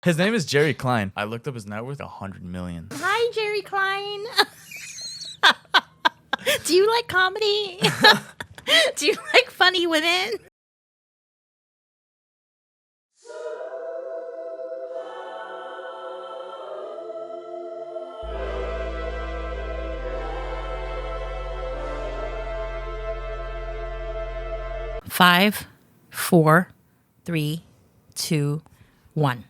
His name is Jerry Klein. I looked up his net worth, 100 million. Hi, Jerry Klein. Do you like comedy? Do you like funny women? Five, 4, 3, 2, 1.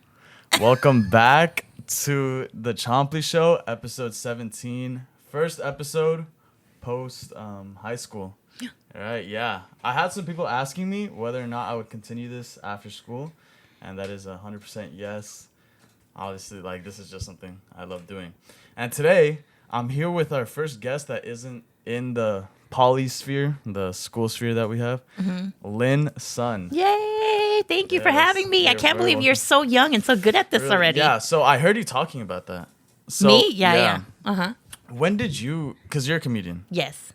Welcome back to the Chompley Show, episode 17. First episode post high school. Yeah. All right, yeah. I had some people asking me whether or not I would continue this after school, and that is 100% yes. Obviously, this is just something I love doing. And today, I'm here with our first guest that isn't in the poly sphere, the school sphere that we have, Lin Sun. Yay! Thank you for having me. I can't believe welcome. you're so young and so good at this Really? already. Yeah, so I heard you talking about that. So, Me? Yeah. Uh-huh. When did you, because you're a comedian, Yes.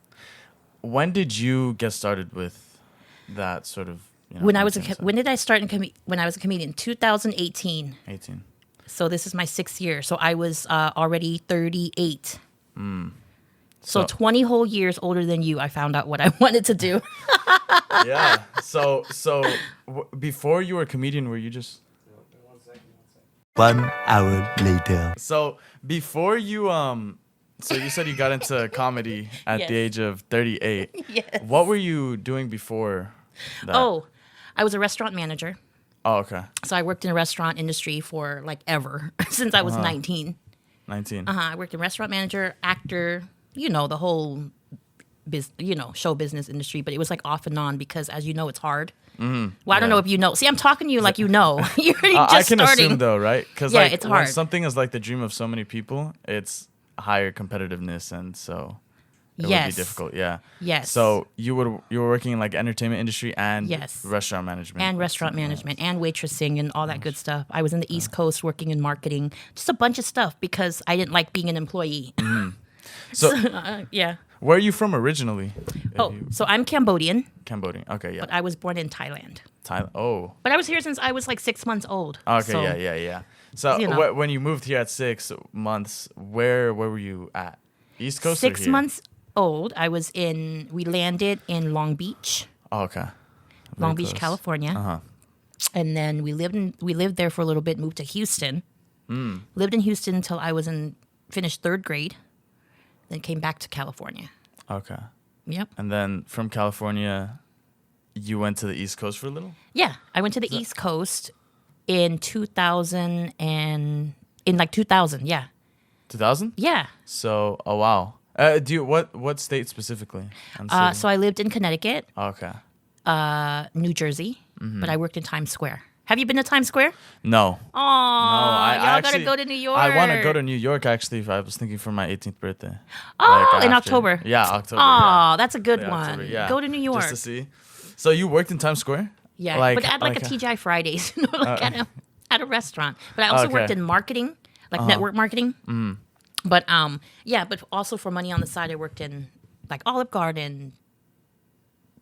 when did you get started with that sort of, When did I start when I was a comedian? 2018. 18. So this is my 6th year. So I was already 38. So 20 whole years older than you, I found out what I wanted to do. Yeah. So before you were a comedian, were you just... 1 hour later. So before you, so you said you got into comedy at Yes. the age of 38. Yes. What were you doing before that? Oh, I was a restaurant manager. Oh, okay. So I worked in the restaurant industry for ever, since I was 19. 19. I worked in restaurant manager, actor, the whole show business industry, but it was off and on because, as you know, it's hard. Well, I don't know if you know. See, I'm talking to you like you know. You're just I can starting. assume though, right? Because Yeah, it's when hard. something is like the dream of so many people, it's higher competitiveness, and so it would Yes. be difficult. Yeah. Yes. So you were working in entertainment industry and Yes. restaurant management And restaurant management and waitressing and all that good stuff. I was in the East Coast working in marketing, just a bunch of stuff because I didn't like being an employee. So Yeah. where are you from originally? So I'm Cambodian, Cambodian. Okay, yeah. but I was born in Thailand. Thailand. Oh. But I was here since I was 6 months old. Okay. So, Yeah. So when you moved here at 6 months, where were you at? East Coast. or 6 here? months old, we landed in Long Beach, Oh, okay. Long Very Beach, close. California. Uh-huh. And then we lived there for a little bit, moved to Houston. Lived in Houston until I finished 3rd grade, then came back to California. Okay. Yep. And then from California, you went to the East Coast for a little? Yeah, I went to the East Coast in 2000 yeah. 2000? Yeah. So, oh wow. What state specifically? So I lived in Connecticut, Okay. New Jersey, but I worked in Times Square. Have you been to Times Square? No. Oh, I y'all gotta go to New York. I want to go to New York actually. I was thinking for my 18th birthday. Oh, in after. October. Yeah, October. Oh, yeah. that's a good Yeah, one. October, yeah. Go to New York. Just to see. So you worked in Times Square? Yeah, but at a TGI Fridays, at a restaurant. But I also worked in marketing, network marketing. But but also for money on the side, I worked in Olive Garden,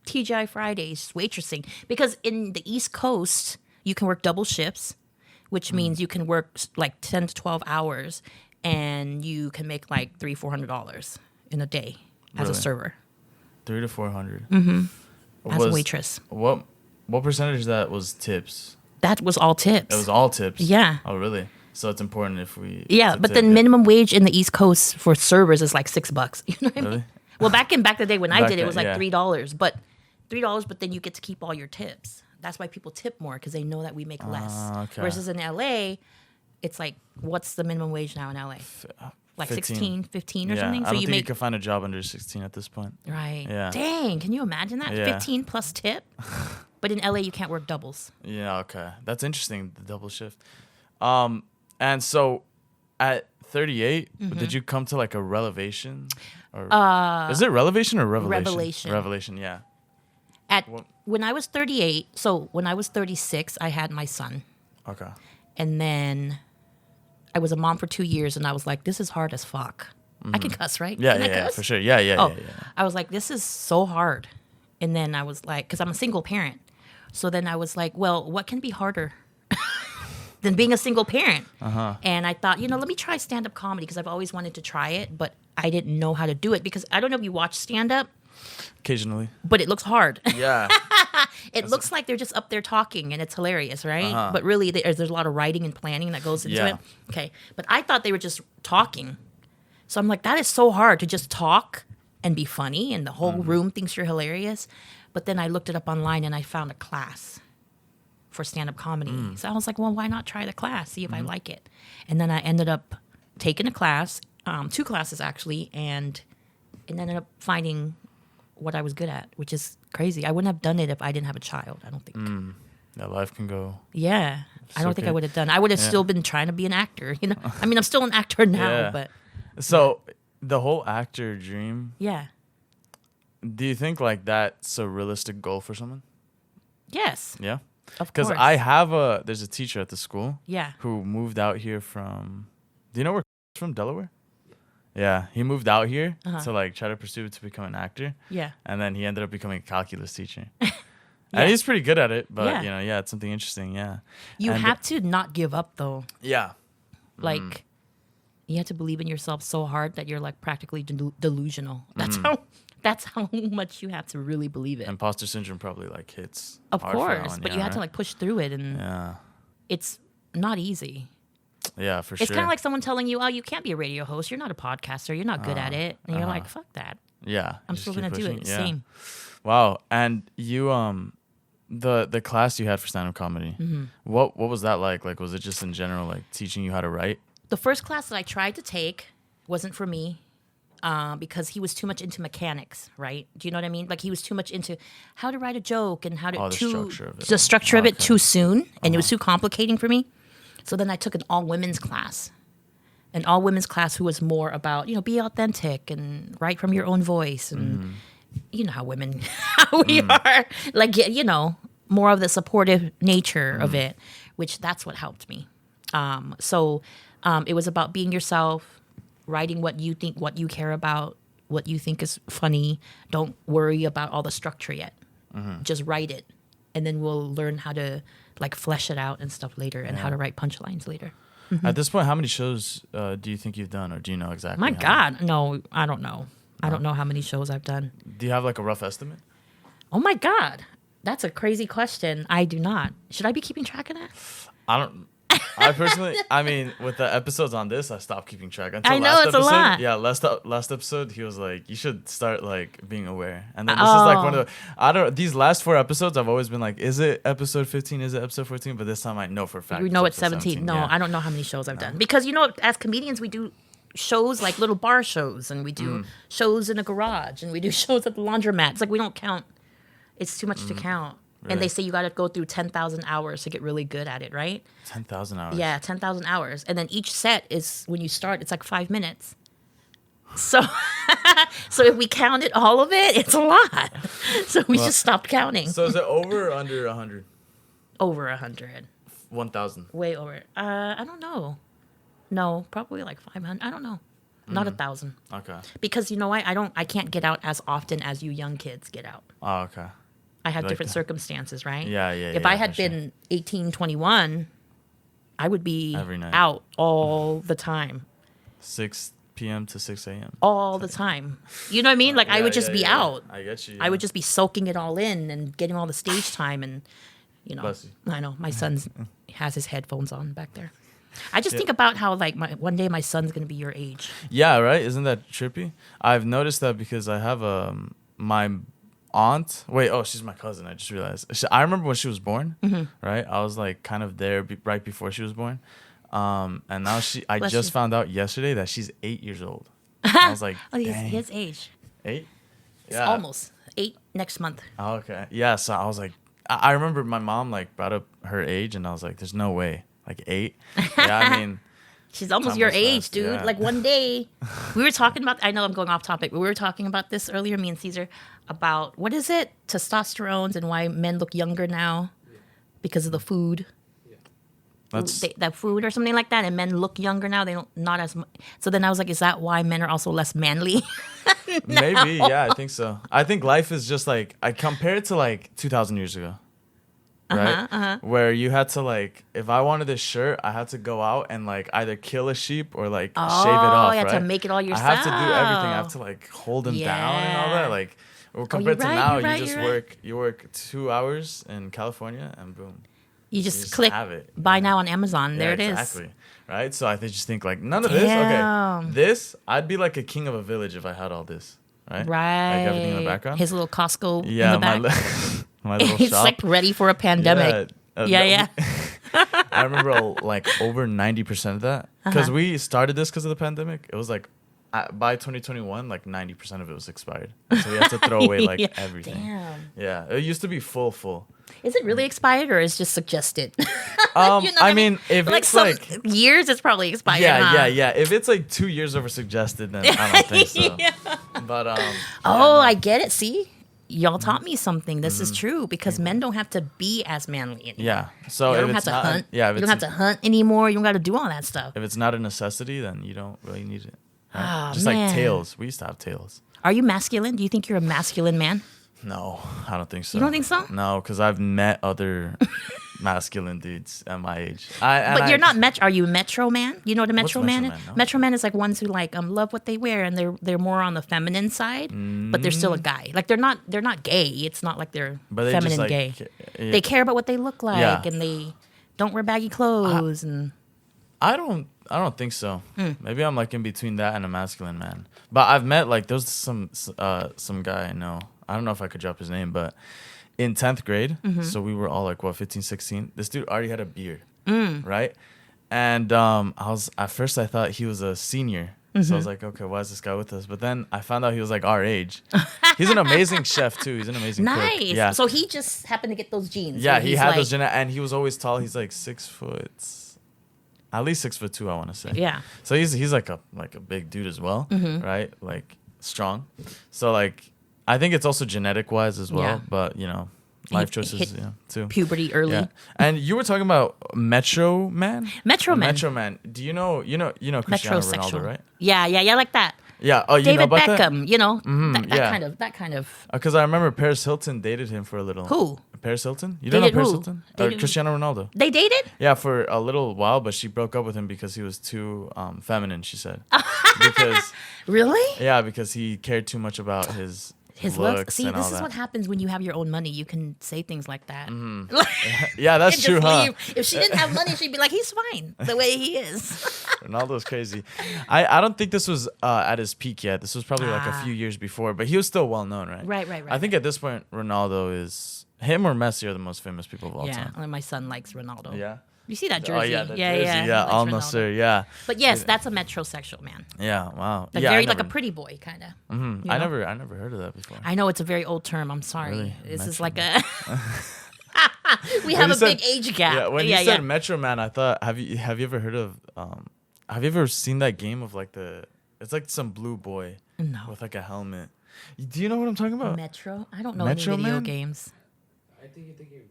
TGI Fridays, waitressing. Because in the East Coast, you can work double shifts, which means you can work 10 to 12 hours, and you can make $300-$400 in a day as a Really? server. 300 to 400. As a waitress. What percentage of that was tips? That was all tips. It was all tips. Yeah. Oh, really? So it's important if we. Yeah, to but tip, the minimum wage in the East Coast for servers is $6. You know what I mean? Really? Well, back in the day when I Back did it, it then, was yeah. $3. But $3, then you get to keep all your tips. That's why people tip more because they know that we make less. Okay. Versus in LA, it's what's the minimum wage now in LA? 15. 15 or Yeah, something. I don't think you can find a job under 16 at this point. Right. Yeah. Dang, can you imagine that? Yeah. 15 plus tip. But in LA, you can't work doubles. Yeah, okay. That's interesting, the double shift. And so at 38, did you come to a revelation? Or is it revelation or revelation? Revelation. Revelation, yeah. When I was 38, so when I was 36, I had my son. Okay. And then I was a mom for 2 years, and I was like, this is hard as fuck. I can cuss, right? Yeah, Can I yeah, cuss? for sure. Yeah. I was like, this is so hard. And then I was like, because I'm a single parent. So then I was like, well, what can be harder? than being a single parent. And I thought, let me try stand-up comedy because I've always wanted to try it, but I didn't know how to do it because I don't know if you watch stand-up. Occasionally. But it looks hard. Yeah. It looks like they're just up there talking and it's hilarious, right? But really, there's a lot of writing and planning that goes into it. Okay. But I thought they were just talking. So I'm like, that is so hard to just talk and be funny and the whole room thinks you're hilarious. But then I looked it up online and I found a class for stand-up comedy. So I was like, well, why not try the class, see if I like it? And then I ended up taking a class, 2 classes actually, and ended up finding what I was good at, which is crazy. I wouldn't have done it if I didn't have a child, I don't think. That life can go. Yeah. I don't think I would have done. I would have still been trying to be an actor, I mean, I'm still an actor now, but. So the whole actor dream. Yeah. Do you think like that's a realistic goal for someone? Yes. Yeah. Of course. Because there's a teacher at the school. Yeah. Who moved out here from, do you know where he's from? Delaware? Yeah. He moved out here to like try to pursue to become an actor. Yeah. And then he ended up becoming a calculus teacher. And he's pretty good at it, but it's something interesting. Yeah. You have to not give up though. Yeah. Like, you have to believe in yourself so hard that you're like practically delusional. That's how much you have to really believe it. Imposter syndrome probably like hits. Of hard for that course, one, but you have to like push through it, and it's not easy. Yeah, for sure. It's kind of like someone telling you, "Oh, you can't be a radio host. You're not a podcaster. You're not good at it." And you're like, "Fuck that." Yeah, I'm still gonna do it. Yeah. Same. Wow, and you the class you had for stand-up comedy, what was that like? Like, was it just in general like teaching you how to write? The first class that I tried to take wasn't for me. Because he was too much into mechanics, right? Do you know what I mean? Like he was too much into how to write a joke and how to the structure of it too soon, and it was too complicating for me. So then I took an all-women's class, who was more about be authentic and write from your own voice, and you know how women how we are, like more of the supportive nature of it, which that's what helped me. So it was about being yourself. Writing what you think, what you care about, what you think is funny. Don't worry about all the structure yet. Just write it. And then we'll learn how to like flesh it out and stuff later and how to write punchlines later. At this point, how many shows do you think you've done, or do you know exactly? My God, no, I don't know. I don't know how many shows I've done. Do you have like a rough estimate? Oh my God. That's a crazy question. I do not. Should I be keeping track of that? I personally, with the episodes on this, I stopped keeping track. Until I know, last it's episode, a lot. Yeah, last episode, he was like, you should start like being aware. And then this is like one of the, these last 4 episodes, I've always been like, is it episode 15? Is it episode 14? But this time I know for a fact. You know it's 17. No, I don't know how many shows I've done. Because, as comedians, we do shows like little bar shows, and we do shows in a garage, and we do shows at the laundromat. It's like we don't count. It's too much to count. Really? And they say you got to go through 10,000 hours to get really good at it, right? 10,000 hours. Yeah, 10,000 hours. And then each set is, when you start, it's like 5 minutes. So so if we counted all of it, it's a lot. So we just stopped counting. So is it over or under 100? Over 100. 1,000. Way over. I don't know. No, probably like 500. I don't know. Not 1,000. Okay. Because you know what? I can't get out as often as you young kids get out. Oh, okay. I have different circumstances, right? Yeah. If I had been 18, 21, I would be out all the time. 6 p.m. to 6 a.m. All the time. You know what I mean? Like I would just be out. I get you. I would just be soaking it all in and getting all the stage time, and Bless you. I know my son has his headphones on back there. I just think about how like one day my son's gonna be your age. Yeah, right. Isn't that trippy? I've noticed that because I have my aunt. Wait, she's my cousin. I just realized. I remember when she was born. Right, I was like kind of there right before she was born. And now I just found out yesterday that she's 8 years old. I was like, oh, his age. 8? Yeah, it's almost 8 next month. Oh, okay. Yeah, so I was like, I remember my mom like brought up her age, and I was like, there's no way. Like 8? Yeah, I mean. She's almost your age, dude. Yeah. Like one day, we were talking about, I know I'm going off topic, but we were talking about this earlier, me and Caesar, about, what is it? Testosterone and why men look younger now because of the food. That food or something like that, and men look younger now. They don't, not as much. So then I was like, is that why men are also less manly? Maybe, yeah, I think so. I think life is just like, I compare it to like 2,000 years ago. right? Where you had to like, if I wanted this shirt, I had to go out and like either kill a sheep or like shave it off. You had right? to make it all yourself. I have to do everything. I have to like hold them down and all that. Like compared to now, you just work. You work 2 hours in California and boom. You just click have it. buy now on Amazon. There it is. Exactly. Right? So I just think like none of this. Okay. This, I'd be like a king of a village if I had all this. Right? Right. Like everything in the background. His little Costco in the back. My little It's shop. like ready for a pandemic. Yeah. I remember like over 90% of that. Because we started this because of the pandemic. It was like by 2021, like 90% of it was expired. So we had to throw away like everything. Damn. Yeah. It used to be full. Is it really expired or is just suggested? I mean, if like it's some like years, it's probably expired. Yeah. If it's like 2 years over suggested, then I don't think so. But I get it. See, y'all taught me something. This is true because men don't have to be as manly anymore. Yeah. So you if don't have it's to not, hunt. yeah, you don't have to hunt anymore. You don't got to do all that stuff. If it's not a necessity, then you don't really need it. Right? Oh, Just man. like tails. We used to have tails. Are you masculine? Do you think you're a masculine man? No, I don't think so. You don't think so? No, because I've met other masculine dudes at my age. But you're not metro. Are you metro man? You know what a metro What's man metro is? man? No. Metro man is like ones who like love what they wear and they're more on the feminine side, but they're still a guy. Like they're not gay. It's not like they're But they feminine just, like, gay. yeah. They care about what they look like Yeah. and they don't wear baggy clothes and. I don't think so. Hmm. Maybe I'm like in between that and a masculine man. But I've met like there's some guy I know. I don't know if I could drop his name, but in 10th grade, so we were all like 15, 16. This dude already had a beard, right? And at first I thought he was a senior. So I was like, okay, why is this guy with us? But then I found out he was like our age. He's an amazing chef too. He's an amazing cook. Nice. Yeah. So he just happened to get those genes. Yeah, So he he's had like, those and he was always tall. He's like 6 foot, at least 6'2", I want to say. Yeah. So he's like a big dude as well, right? Like strong. So like I think it's also genetic wise as well, Yeah. but life He choices hit too. puberty early. Yeah. And you were talking about Metro Man. Metro Man. Metro Man. Do you know Cristiano Ronaldo, right? Yeah, like that. Yeah. Oh, you David know about Beckham, that? that kind of. Because I remember Paris Hilton dated him for a little. Who? Paris Hilton? You don't know Dated Paris who? Hilton? Dated- Cristiano Ronaldo. They dated? Yeah, for a little while, but she broke up with him because he was too feminine, she said. Because he cared too much about his looks. See, and this all is that. what happens when you have your own money. You can say things like that. Yeah, that's And true, just huh? leave. If she didn't have money, she'd be like, he's fine the way he is. Ronaldo's crazy. I don't think this was at his peak yet. This was probably like a few years before, but he was still well known, right? Right. I think at this point, Ronaldo is him or Messi are the most famous people of all Yeah, time. and my son likes Ronaldo. Yeah. You see that jersey? Oh yeah, the yeah, jersey. yeah. Yeah, He Al likes Nassr. Ronaldo. Yeah. But yes, that's a metrosexual man. Yeah. Wow. Like yeah, very I like a never- pretty boy kind of. I never heard of that before. I know it's a very old term. I'm sorry. Really? This is Metro like a. We have you a said- big age gap. Yeah, when you said Metro Man, I thought have you ever heard of have you ever seen that game of like it's like some blue boy No. with like a helmet. Do you know what I'm talking about? Metro? I don't know Metro any video Man? games. I think you're thinking of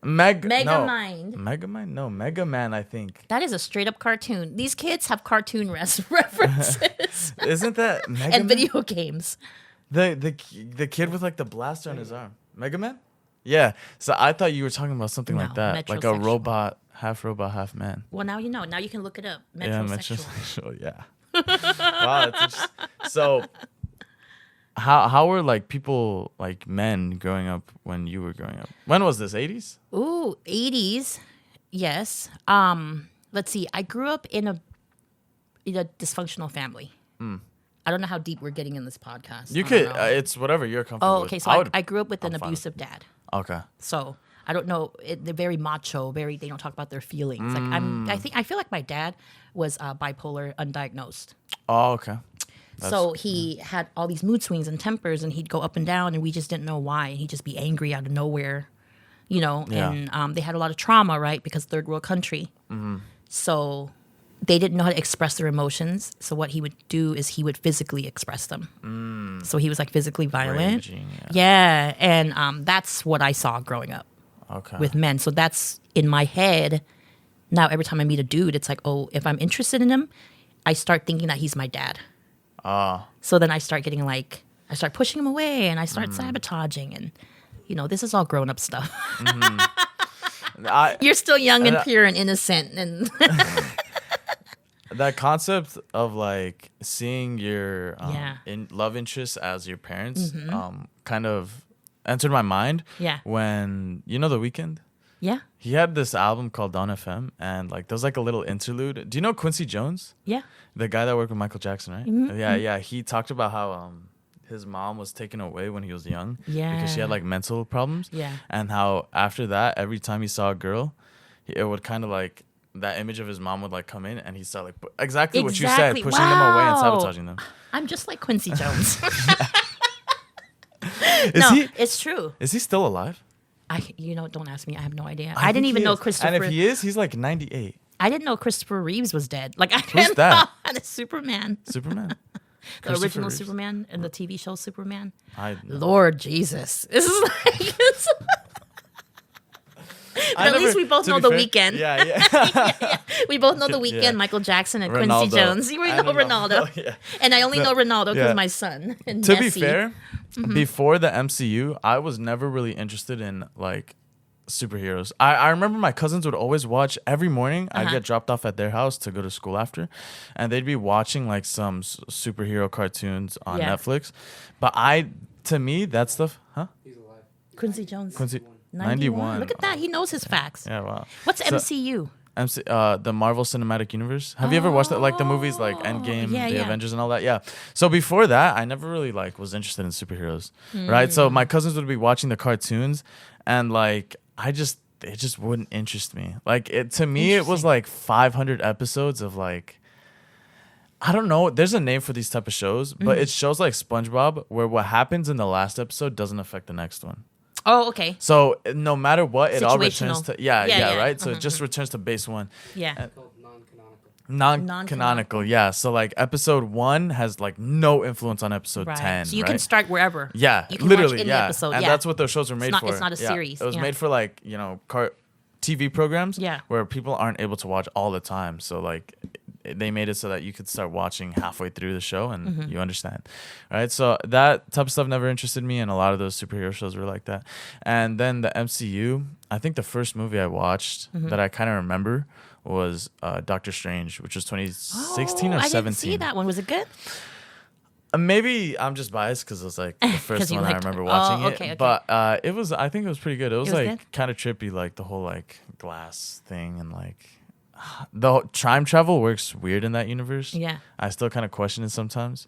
Megamind. Megamind. Megamind? No, Mega Man, I think. That is a straight up cartoon. These kids have cartoon references Isn't that Mega and Man? video games. The kid with like the blaster on his arm. Mega Man? Yeah. So I thought you were talking about something like No, that. Like a metrosexual. robot, half man. Well, now you know. Now you can look it up. Yeah, Metrosexual. metrosexual, yeah. Wow, that's interesting. So how were like people like men growing up when you were growing up? When was this? 80s? Ooh, 80s. Yes. Let's see. I grew up in a dysfunctional family. I don't know how deep we're getting in this podcast. You I could don't know. it's whatever you're comfortable Oh, okay. with. So I grew up with an I'm fine with abusive dad. Okay. So I don't know. They're very macho. They don't talk about their feelings. Like I feel like my dad was bipolar, undiagnosed. Oh, okay. So he had all these mood swings and tempers, and he'd go up and down, and we just didn't know why. And he'd just be angry out of nowhere, Yeah. And they had a lot of trauma, right? Because third world country. So they didn't know how to express their emotions. So what he would do is he would physically express them. So he was like physically violent. Raging, Yeah, and that's what I saw growing up Okay. with men. So that's in my head. Now every time I meet a dude, it's like, oh, if I'm interested in him, I start thinking that he's my dad. So then I start getting like, I start pushing him away and I start sabotaging and, this is all grown up stuff. You're still young and pure and innocent, and that concept of like seeing your love interest as your parents kind of entered my mind. Yeah. When The Weeknd. Yeah. He had this album called Dawn FM, and like there's like a little interlude. Do you know Quincy Jones? Yeah. The guy that worked with Michael Jackson, right? Mm-hmm. Yeah. He talked about how his mom was taken away when he was young. Yeah. Because she had like mental problems. Yeah. And how after that, every time he saw a girl, it would kind of like that image of his mom would like come in, and he'd start like exactly what you said, pushing them away and sabotaging them. I'm just like Quincy Jones. It's true. Is he still alive? Don't ask me. I have no idea. I didn't even know Christopher. And if he is, he's like 98. I didn't know Christopher Reeves was dead. Like, I Who's didn't that? know. The Superman. Superman. The original Reeves. Superman and the TV show Superman. I Lord Jesus. This is like... But at least we both know The Weeknd. Yeah. We both know The Weeknd, Yeah. Michael Jackson, and Ronaldo. Quincy Jones. You know Ronaldo. Yeah. And I only know Ronaldo because Yeah. my son. And To Messi. be fair, before the MCU, I was never really interested in like superheroes. I remember my cousins would always watch every morning. I'd get dropped off at their house to go to school after, and they'd be watching like some superhero cartoons on Netflix. But to me, that stuff, huh? He's alive. Quincy Jones. 91. Look at that. He knows his facts. Yeah, wow. What's MCU? The Marvel Cinematic Universe. Have you ever watched that? Like the movies like Endgame, the Avengers and all that? Yeah. So before that, I never really like was interested in superheroes, right? So my cousins would be watching the cartoons, and like it just wouldn't interest me. Like to me, it was like 500 episodes of like, I don't know. There's a name for these type of shows, but it's shows like SpongeBob where what happens in the last episode doesn't affect the next one. Oh, okay. So no matter what, it all returns Situational. to yeah, right. So Mm-hmm. it just returns to base one. Yeah. Called non-canonical. Non-canonical, yeah. So like episode 1 has like no influence on episode 10. So you right? can start wherever. Yeah, You can literally, watch any yeah. episode. And yeah. that's what those shows are made for. It's not a Yeah. series. It was yeah. made for like TV programs. Yeah. Where people aren't able to watch all the time. So like they made it so that you could start watching halfway through the show and Mm-hmm. you understand, right? So that type of stuff never interested me, and a lot of those superhero shows were like that. And then the MCU, I think the first movie I watched Mm-hmm. that I kind of remember was Doctor Strange, which was 2016 or 17. I didn't see that one. Was it good? Maybe I'm just biased because it was like the first you one I liked it. remember watching okay. it. But I think it was pretty good. It was was like good? kind of trippy, like the whole like glass thing, and like the time travel works weird in that universe. Yeah. I still kind of question it sometimes.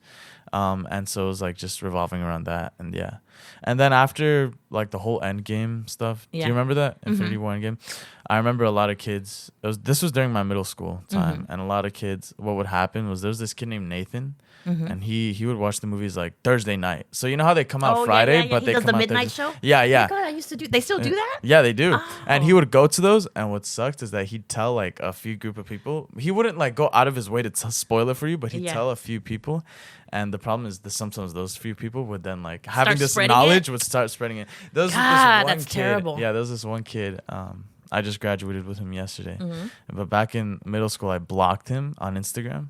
And so it was like just revolving around that, and yeah. And then after like the whole Endgame stuff, do Yeah. you remember that Infinity War Endgame? I remember a lot of kids. This was during my middle school time, and a lot of kids. What would happen was there was this kid named Nathan, and he would watch the movies like Thursday night. So you know how they come out Friday, but he they does come the out midnight Thursday. show. Yeah, yeah. Oh my God, I used to do. They still do that? Yeah, they do. Oh. And he would go to those, and what sucked is that he'd tell like a few group of people. He wouldn't like go out of his way to spoil it for you, but he'd Yeah. tell a few people. And the problem is that sometimes those few people would then like having this spreading knowledge it? would start spreading it. There was this God, one that's kid, terrible. Yeah, there was this one kid. I just graduated with him yesterday, Mm-hmm. but back in middle school, I blocked him on Instagram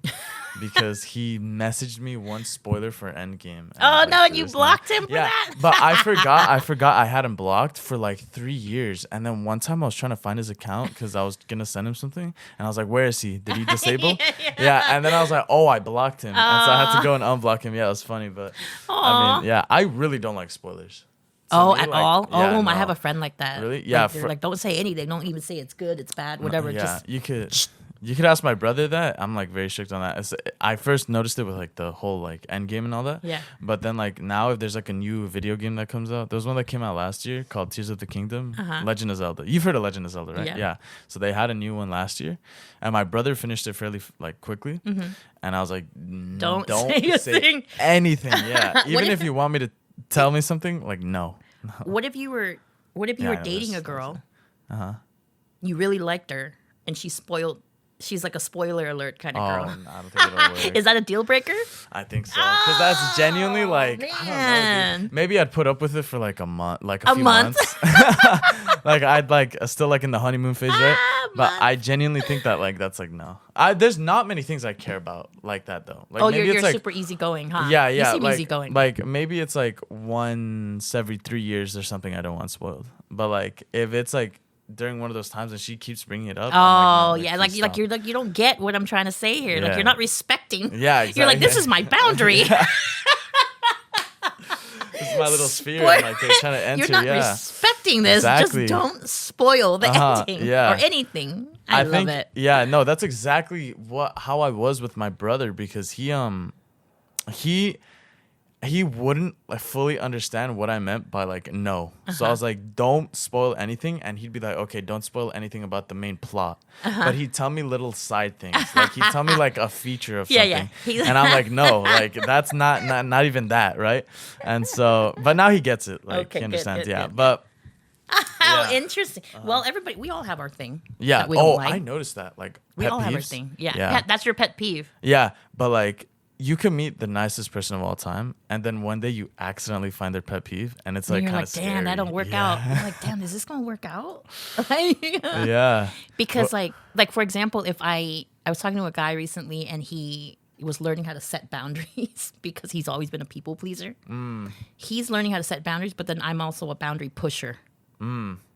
because he messaged me one spoiler for Endgame. And I Oh was no, like, and you "This blocked him for yeah, that? but I forgot I had him blocked for like 3 years. And then one time I was trying to find his account because I was going to send him something. And I was like, where is he? Did he disable? Yeah. And then I was like, oh, I blocked him. And so I had to go and unblock him. Yeah, it was funny. But I mean, yeah, I really don't like spoilers. To Oh, me, at like, all? yeah, I no. have a friend like that. Really? Yeah, Like, they're like, don't say anything. Don't even say it's good, it's bad, whatever. Yeah, Just you could ask my brother that. I'm like very strict on that. I first noticed it with like the whole like Endgame and all that. Yeah. But then like now if there's like a new video game that comes out, there was one that came out last year called Tears of the Kingdom, Legend of Zelda. You've heard of Legend of Zelda, right? Yeah. So they had a new one last year, and my brother finished it fairly like quickly, and I was like, Don't don't say a thing." anything. Yeah. Even if- if you want me to tell me something, like no. what if you were Yeah, I know dating this. a girl? You really liked her and she's like a spoiler alert kind of Oh, girl. no, I don't think it'll work. Is that a deal breaker? I think so, because that's genuinely like I don't know, man. dude. Maybe I'd put up with it for like a month, like a A few month? months. Like I'd like still like in the honeymoon phase, right? But month. I genuinely think that like that's like no. There's not many things I care about like that though. Like Oh, maybe you're it's like super easygoing, huh? yeah, You seem like, easygoing. like maybe it's like once every 3 years or something I don't want spoiled. But like if it's like during one of those times, and she keeps bringing it up. Oh, I'm yeah, please stop. you're like you don't get what I'm trying to say here. Like Yeah. you're not respecting. Yeah, exactly. You're like, this is my boundary. This is my little sphere. And, like they're trying to enter. You're not yeah. respecting this. Exactly. Just don't spoil the ending yeah. or anything. I love think, it. Yeah, no, that's exactly how I was with my brother, because he wouldn't like fully understand what I meant by like no. So I was like, don't spoil anything, and he'd be like, okay, don't spoil anything about the main plot. But he'd tell me little side things. Like he'd tell me like a feature of something. Yeah. And I'm like, no, like that's not even that, right? And so but now he gets it. Like Okay, he good, understands, good, yeah. good. But How yeah. interesting. Well, everybody, we all have our thing. yeah. That we don't Oh, like. I noticed that. Like We pet all have our peeves. thing. Yeah. Yeah. That's your pet peeve. Yeah, but like you can meet the nicest person of all time, and then one day you accidentally find their pet peeve, and it's like You're kind like, of scary. damn, that don't work Yeah. out. You're like, damn, is this gonna work out? Yeah. Because like for example, if I was talking to a guy recently, and he was learning how to set boundaries because he's always been a people pleaser. He's learning how to set boundaries, but then I'm also a boundary pusher.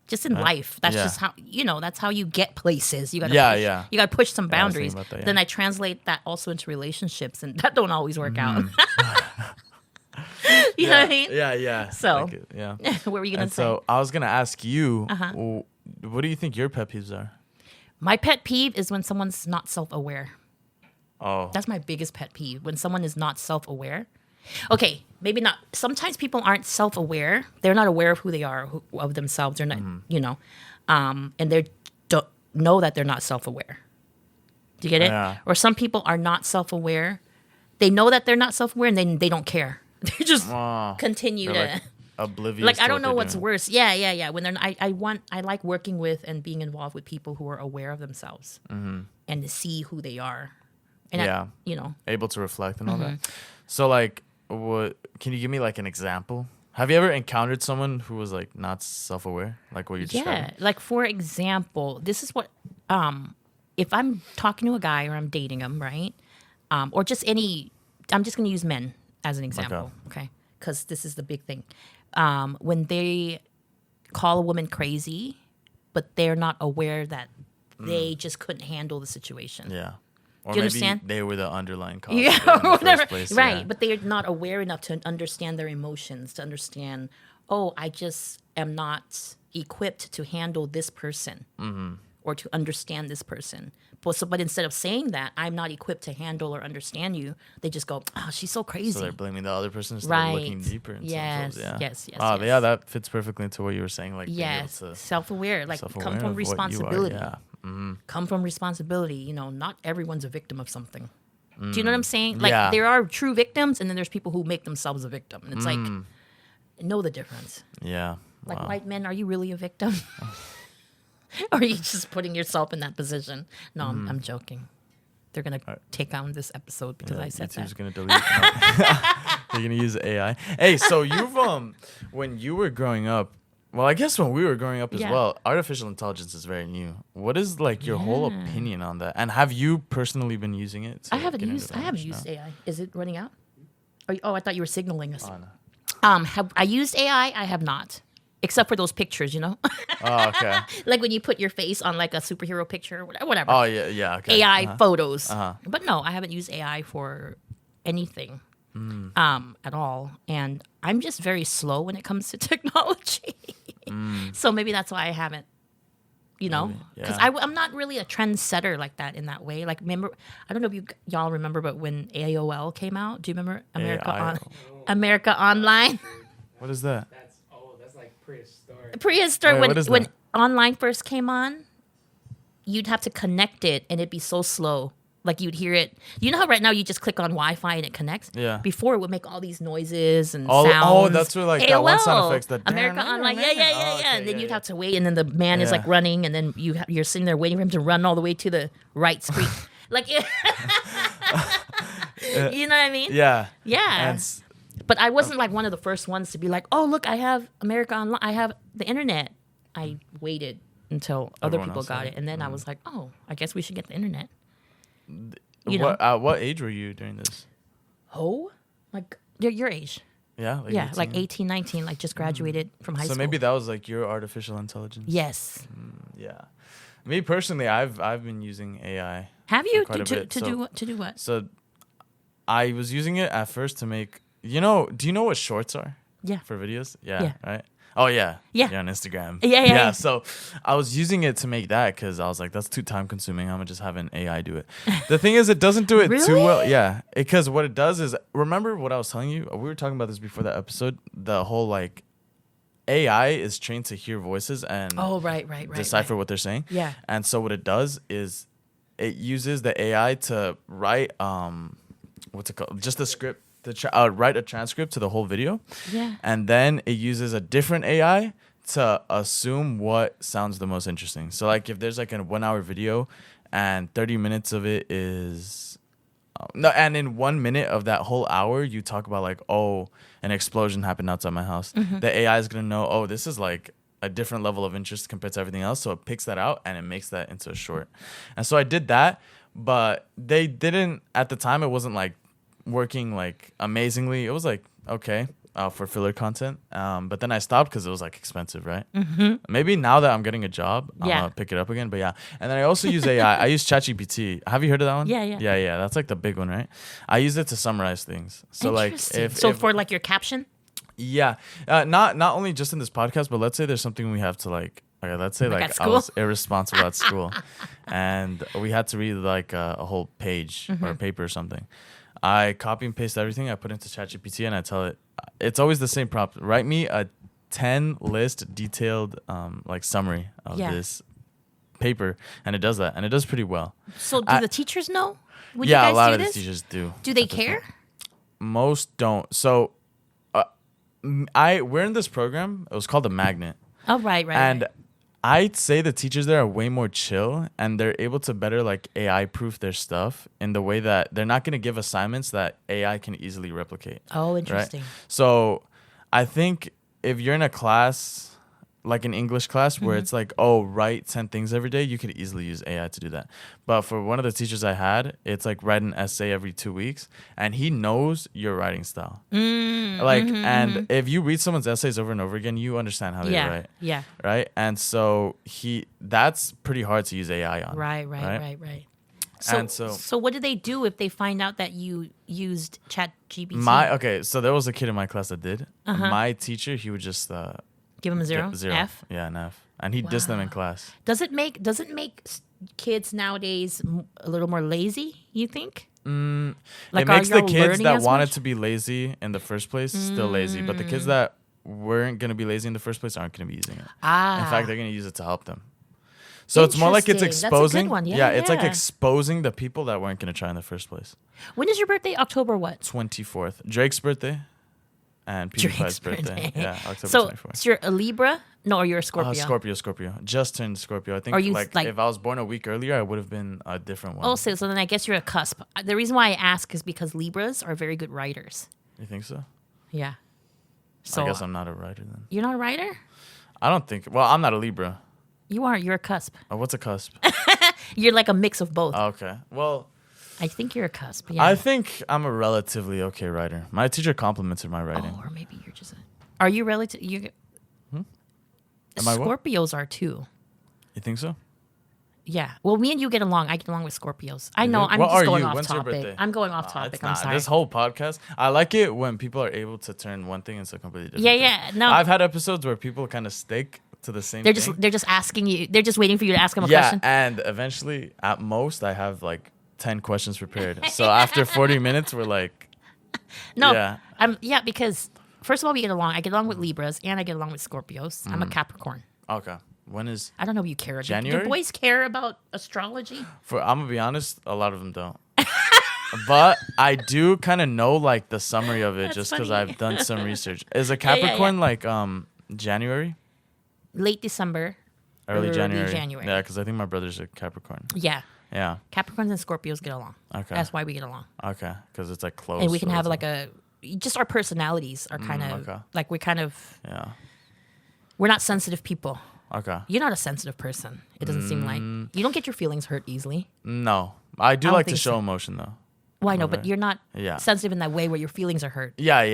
Just in life, that's yeah. just how that's how you get places. You got Yeah, push, yeah. You got to push some I was thinking boundaries. about that, yeah. Then I translate that also into relationships, and that don't always work out. You know what I mean? Yeah, yeah. So- Like, yeah. What were you gonna And say? so I was gonna ask you, Uh-huh. what do you think your pet peeves are? My pet peeve is when someone's not self-aware. Oh, That's my biggest pet peeve, when someone is not self-aware. Okay, maybe not. Sometimes people aren't self-aware. They're not aware of who they are, of themselves. They're not, and they don't know that they're not self-aware. Do you get it? Yeah. Or some people are not self-aware. They know that they're not self-aware, and then they don't care. They just continue they're to. like oblivious. Like to I don't what know they're what's doing. worse. Yeah. When they're I like working with and being involved with people who are aware of themselves and to see who they are. And Yeah. Able to reflect and all Mm-hmm. that. So like, what? Can you give me like an example? Have you ever encountered someone who was like not self-aware, like what you're describing? Yeah, like for example, this is what if I'm talking to a guy or I'm dating him, right? Or just I'm just going to use men as an example, okay? Because this is the big thing. When they call a woman crazy, but they're not aware that they just couldn't handle the situation. Yeah. Or Do you maybe understand? they were the underlying cause. Yeah, of it in the or whatever. first place, Right, yeah. but they're not aware enough to understand their emotions, to understand, oh, I just am not equipped to handle this person or to understand this person. But instead of saying that, I'm not equipped to handle or understand you, they just go, oh, she's so crazy. So they're blaming the other person instead Right. of looking deeper into Yes, themselves. yes, yes, Oh, yes. yeah, that fits perfectly into what you were saying. Like, being able Yes, to self-aware, like self-aware come of from what you are, responsibility. yeah. Come from responsibility. Not everyone's a victim of something. Do you know what I'm saying? Like Yeah. there are true victims, and then there's people who make themselves a victim, and it's like know the difference. Yeah. Like Wow. white men, are you really a victim? Or are you just putting yourself in that position? No, I'm joking. They're gonna take on this episode because I said YouTube's that. gonna delete They're gonna use AI. Hey, so you've when you were growing up, well, I guess when we were growing up as Yeah. well, artificial intelligence is very new. What is like your whole opinion on that? And have you personally been using it? to I haven't get into used. that I haven't much? used No? AI. Is it running out? Oh, I thought you were signaling us. Oh, no. Have I used AI? I have not, except for those pictures. Oh, okay. Like when you put your face on like a superhero picture, or whatever. Oh, yeah, yeah. Okay. AI photos. Uh-huh. But no, I haven't used AI for anything at all. And I'm just very slow when it comes to technology. So maybe that's why I haven't, because yeah. I'm not really a trendsetter like that in that way. Like, remember, I don't know if y'all remember, but when AOL came out, do you remember America Online? What is that? That's like prehistoric. Prehistoric, Wait, what is when that? online first came on, you'd have to connect it and it'd be so slow. Like you'd hear it. You know how right now you just click on Wi-Fi and it connects? Yeah. Before it would make all these noises and Oh, sounds. that's where like that one sound effects. That America Online. Yeah. Oh, And then okay, you'd yeah, have to wait, and then the man is Yeah. like running, and then you're sitting there waiting for him to run all the way to the right screen. Like, you know what I mean? Yeah. Yeah. And s- But I wasn't like one of the first ones to be like, oh, look, I have America Online. I have the internet. I waited until other Everyone people else got had it. it. And then I was like, oh, I guess we should get the internet. You know? What age were you during this? Oh, like your age. Yeah. Yeah, 18? like 18, 19, like just graduated from high So school. maybe that was like your artificial intelligence. Yes. Yeah. Me personally, I've been using AI. Have you quite a bit. to do what? So I was using it at first to make. Do you know what shorts are? Yeah. For videos? Yeah. Yeah. Right. Oh yeah. Yeah. Yeah, on Instagram. Yeah. So I was using it to make that because I was like, that's too time consuming. I'm gonna just have an AI do it. The thing is, it doesn't do it too Really? well. Yeah. Because what it does is, remember what I was telling you? We were talking about this before that episode. The whole like AI is trained to hear voices and right. decipher what they're saying. Yeah. And so what it does is it uses the AI to write what's it called? Just a script to write a transcript to the whole video. Yeah. And then it uses a different AI to assume what sounds the most interesting. So like if there's like a 1 hour video and 30 minutes of it is and in 1 minute of that whole hour you talk about like, oh, an explosion happened outside my house. The AI is gonna know, oh, this is like a different level of interest compared to everything else. So it picks that out and it makes that into a short. And so I did that, but they didn't at the time. It wasn't like working like amazingly. It was like okay for filler content, but then I stopped because it was like expensive, right? Maybe now that I'm getting a job, I'm gonna pick it up again. But yeah, and then I also use AI. I use ChatGPT. Have you heard of that one? Yeah. That's like the big one, right? I use it to summarize things. So like if for like your caption. Yeah, not only just in this podcast, but let's say there's something we have to like. Okay, let's say like I was irresponsible at school, and we had to read like a whole page or a paper or something. I copy and paste everything. I put into ChatGPT and I tell it, it's always the same prompt. Write me a 10 list detailed like summary of this paper, and it does that, and it does pretty well. So do the teachers know? Would you guys a lot of the teachers do. Do they care? Most don't. So we're in this program. It was called the Magnet. Oh, right. And I'd say the teachers there are way more chill, and they're able to better like AI proof their stuff in the way that they're not going to give assignments that AI can easily replicate. Oh, interesting. Right? So I think if you're in a class, like an English class where it's like, oh, write 10 things every day, you could easily use AI to do that. But for one of the teachers I had, it's like write an essay every 2 weeks, and he knows your writing style. And if you read someone's essays over and over again, you understand how they write. Yeah. Right? And so that's pretty hard to use AI on. Right. So what do they do if they find out that you used ChatGPT? So there was a kid in my class that did. My teacher, he would just give them a zero? F? Yeah, an F. And he dissed them in class. Does it make kids nowadays a little more lazy, you think? It makes the kids that wanted to be lazy in the first place still lazy. But the kids that weren't going to be lazy in the first place aren't going to be using it. In fact, they're going to use it to help them. So it's more like it's exposing. That's a good one. It's like exposing the people that weren't going to try in the first place. When is your birthday? October what? 24th. Drake's birthday. And PewDiePie's birthday. Yeah, October 24th. So you're a Libra? No, or you're a Scorpio? Scorpio. Just turned Scorpio. I think like if I was born a week earlier, I would have been a different one. Oh, so then I guess you're a cusp. The reason why I ask is because Libras are very good writers. You think so? Yeah. So I guess I'm not a writer then. You're not a writer? I don't think. Well, I'm not a Libra. You are. You're a cusp. Oh, what's a cusp? You're like a mix of both. Oh, okay. Well, I think you're a cusp. Yeah. I think I'm a relatively okay writer. My teacher complimented my writing. Oh, or maybe you're just Are you relative? Scorpios are too. You think so? Yeah. Well, me and you get along. I get along with Scorpios. I know. I'm just going off topic. I'm going off topic. I'm sorry. This whole podcast, I like it when people are able to turn one thing into a completely different thing. Yeah. No. I've had episodes where people kind of stick to the same thing. They're just asking you. They're just waiting for you to ask them a question. Yeah, and eventually, at most, I have like 10 questions prepared. So after 40 minutes, we're like, no. Yeah. Because first of all, we get along. I get along with Libras, and I get along with Scorpios. I'm a Capricorn. Okay. When is... I don't know if you care. January? Do boys care about astrology? I'm going to be honest, a lot of them don't. But I do kind of know like the summary of it just because I've done some research. Is a Capricorn like January? Late December. Early January. Yeah, because I think my brother's a Capricorn. Yeah. Yeah. Capricorns and Scorpios get along. Okay. That's why we get along. Okay. Because it's like close. And we can have like just our personalities are kind of like Yeah. We're not sensitive people. Okay. You're not a sensitive person. It doesn't seem like. You don't get your feelings hurt easily. No. I do like to show emotion though. Well, I know, but you're not sensitive in that way where your feelings are hurt. Yeah.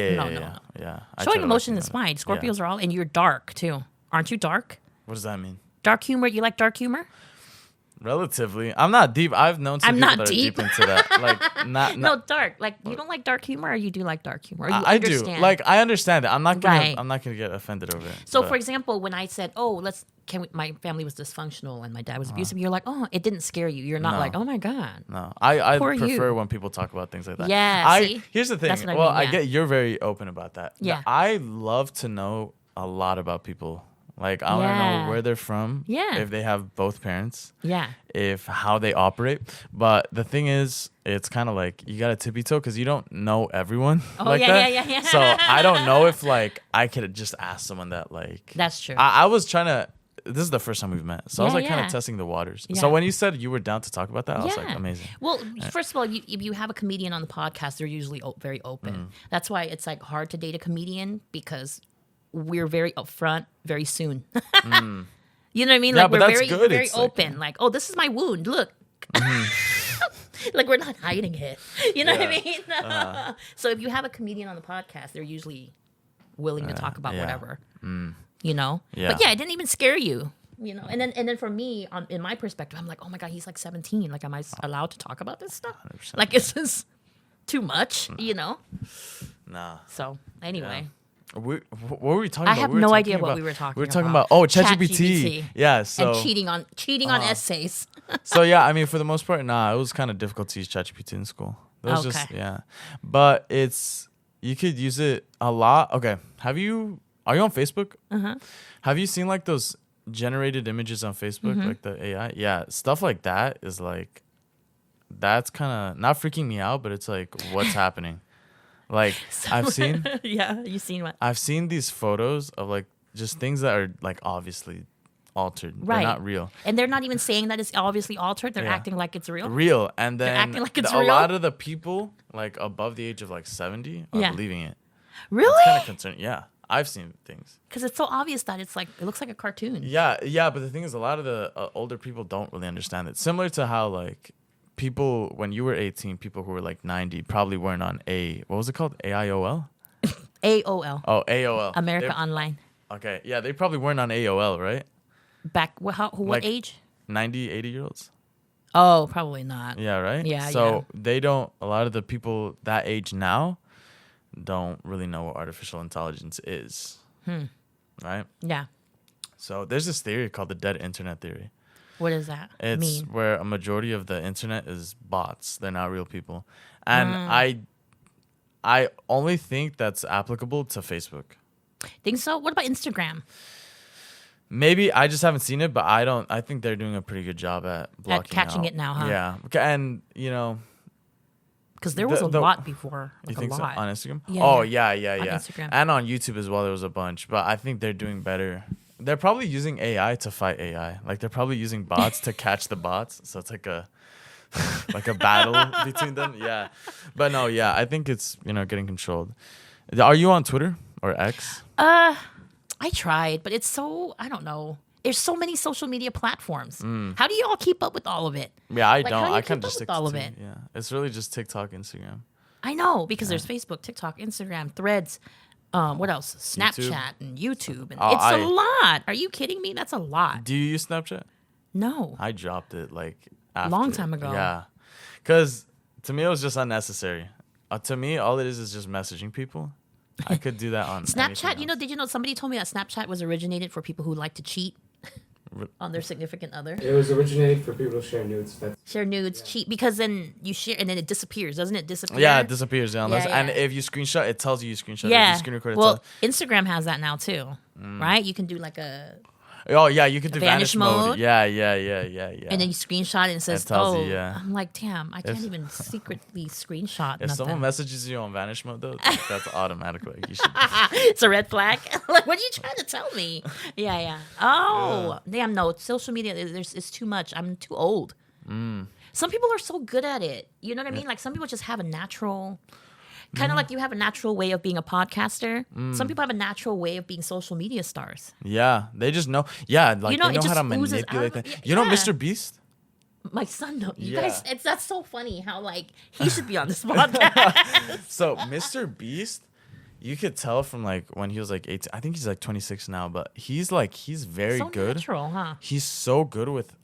Showing emotion is fine. Scorpios are all, and you're dark too. Aren't you dark? What does that mean? Dark humor. You like dark humor? Relatively. I'm not deep. I've known some people that are deep into that. Like not No, dark. Like you don't like dark humor, or you do like dark humor? Or you I do. understand? Like I understand it. I'm not gonna. Right. I'm not gonna get offended over it. So, but- for example, when I said, "Oh, my family was dysfunctional and my dad was abusive," you're like, "Oh, it didn't scare you." You're not No. like, "Oh my god." No, I Poor prefer you. when people talk about things like that. Yeah, see? Here's the thing. That's what I Well, mean, I yeah. get you're very open about that. Yeah. I love to know a lot about people. Like I want to Yeah. know where they're from. Yeah. If they have both parents. Yeah. If how they operate. But the thing is, it's kind of like you got to tippy toe because you don't know everyone. Oh, like yeah, that. yeah. So I don't know if like I could just ask someone that like. That's true. I was trying to. This is the first time we've met, so I was Yeah, like kind yeah. of testing the waters. Yeah. So when you said you were down to talk about that, I was like amazing. Well, first of all, if you have a comedian on the podcast, they're usually very open. Mm. That's why it's like hard to date a comedian because we're very upfront very soon. You know what I mean? Yeah, Like but we're that's very good. very It's like- open. Like, oh, this is my wound. Look. Like we're not hiding it. You know what I mean? So if you have a comedian on the podcast, they're usually willing to talk about yeah. whatever. You know? Yeah. But yeah, it didn't even scare you. You know, and then for me, in my perspective, I'm like, oh my god, he's like 17. Like, am I allowed to talk about this stuff? 100%. Like, is this too much? You know. Nah. So anyway, What were we talking I about? have We were no talking idea what about- we were talking. We were talking about about ChatGPT. Yeah. So and cheating on essays. so yeah, I mean for the most part, nah, it was kind of difficult to use ChatGPT in school. It was just Okay. yeah, but you could use it a lot. Okay, are you on Facebook? Have you seen like those generated images on Facebook, like the AI? Yeah, stuff like that is like that's kind of not freaking me out, but it's like what's happening. Like I've seen Yeah, you seen what? I've seen these photos of like just things that are like obviously altered. Right. They're not real. And they're not even saying that it's obviously altered. They're Yeah. acting like it's real. Real. And then acting like it's a real? lot of the people like above the age of like 70 are Yeah. believing it. Really? It's kind of concerning. Yeah. I've seen things. Because it's so obvious that it's like it looks like a cartoon. Yeah, but the thing is a lot of the older people don't really understand it. Similar to how like people when you were 18, people who were like 90 probably weren't on what was it called? AIOL? AOL. Oh, AOL. America They're- Online. Okay. Yeah, they probably weren't on AOL, right? Back what Like- age? 90, 80-year-olds? Oh, probably not. Yeah, right? Yeah, So they don't, a lot of the people that age now don't really know what artificial intelligence is. Right? Yeah. So there's this theory called the dead internet theory. What does that It's mean? where a majority of the internet is bots. They're not real people. And I only think that's applicable to Facebook. Think so? What about Instagram? Maybe I just haven't seen it, but I think they're doing a pretty good job at blocking catching out. it now, huh? Yeah. Okay, and you know, Because there was a The- lot before. you Like think a so lot. on Instagram? Yeah, Oh yeah. yeah. On Instagram. And on YouTube as well. There was a bunch, but I think they're doing better. They're probably using AI to fight AI. Like they're probably using bots to catch the bots. So it's like a like a battle between them. Yeah, but no, yeah. I think it's getting controlled. Are you on Twitter or X? I tried, but it's so I don't know. There's so many social media platforms. How do you all keep up with all of it? Yeah, I Like, don't. how do you I kind keep of just up with stick to all of two. it? Yeah, it's really just TikTok, Instagram. I know because there's Facebook, TikTok, Instagram, Threads. What else? Snapchat and YouTube, and Oh, it's a lot. Are you kidding me? That's a lot. Do you use Snapchat? No. I dropped it like after. Long time ago. Yeah, because to me it was just unnecessary. To me, all it is just messaging people. I could do that on Snapchat, anything else. did you know somebody told me that Snapchat was originated for people who like to cheat on their significant other? It was originated for people to share nudes. Share nudes, cheat, because then you share and then it disappears, doesn't it? Disappear? Yeah, it disappears unless Yeah, and yeah. if you screenshot, it tells you screenshot. Yeah. If you screen record, it Well, tells. Instagram has that now too, right? You can do like a, Oh yeah, you could do vanish vanish mode. mode. Yeah. and then you screenshot it and it says, tells oh, you, yeah. I'm like, damn, I can't If- even secretly screenshot if nothing. someone messages you on vanish mode though, that's automatic. Like you should. It's a red flag. Like, what are you trying to tell me? Yeah. Oh, damn, no. Social media, it's too much. I'm too old. Some people are so good at it. You know what I mean? Like, some people just have a natural, kind of like you have a natural way of being a podcaster. Some people have a natural way of being social media stars. Yeah, they just know. Yeah, like You know, they it know how just to oozes manipulate out of- that. You know, yeah. Mr. Beast. My son, though. You Yeah. guys, that's so funny how, like, he should be on this podcast. So Mr. Beast, you could tell from like when he was like 18. I think he's like 26 now, but he's very So good. natural, huh? He's so good with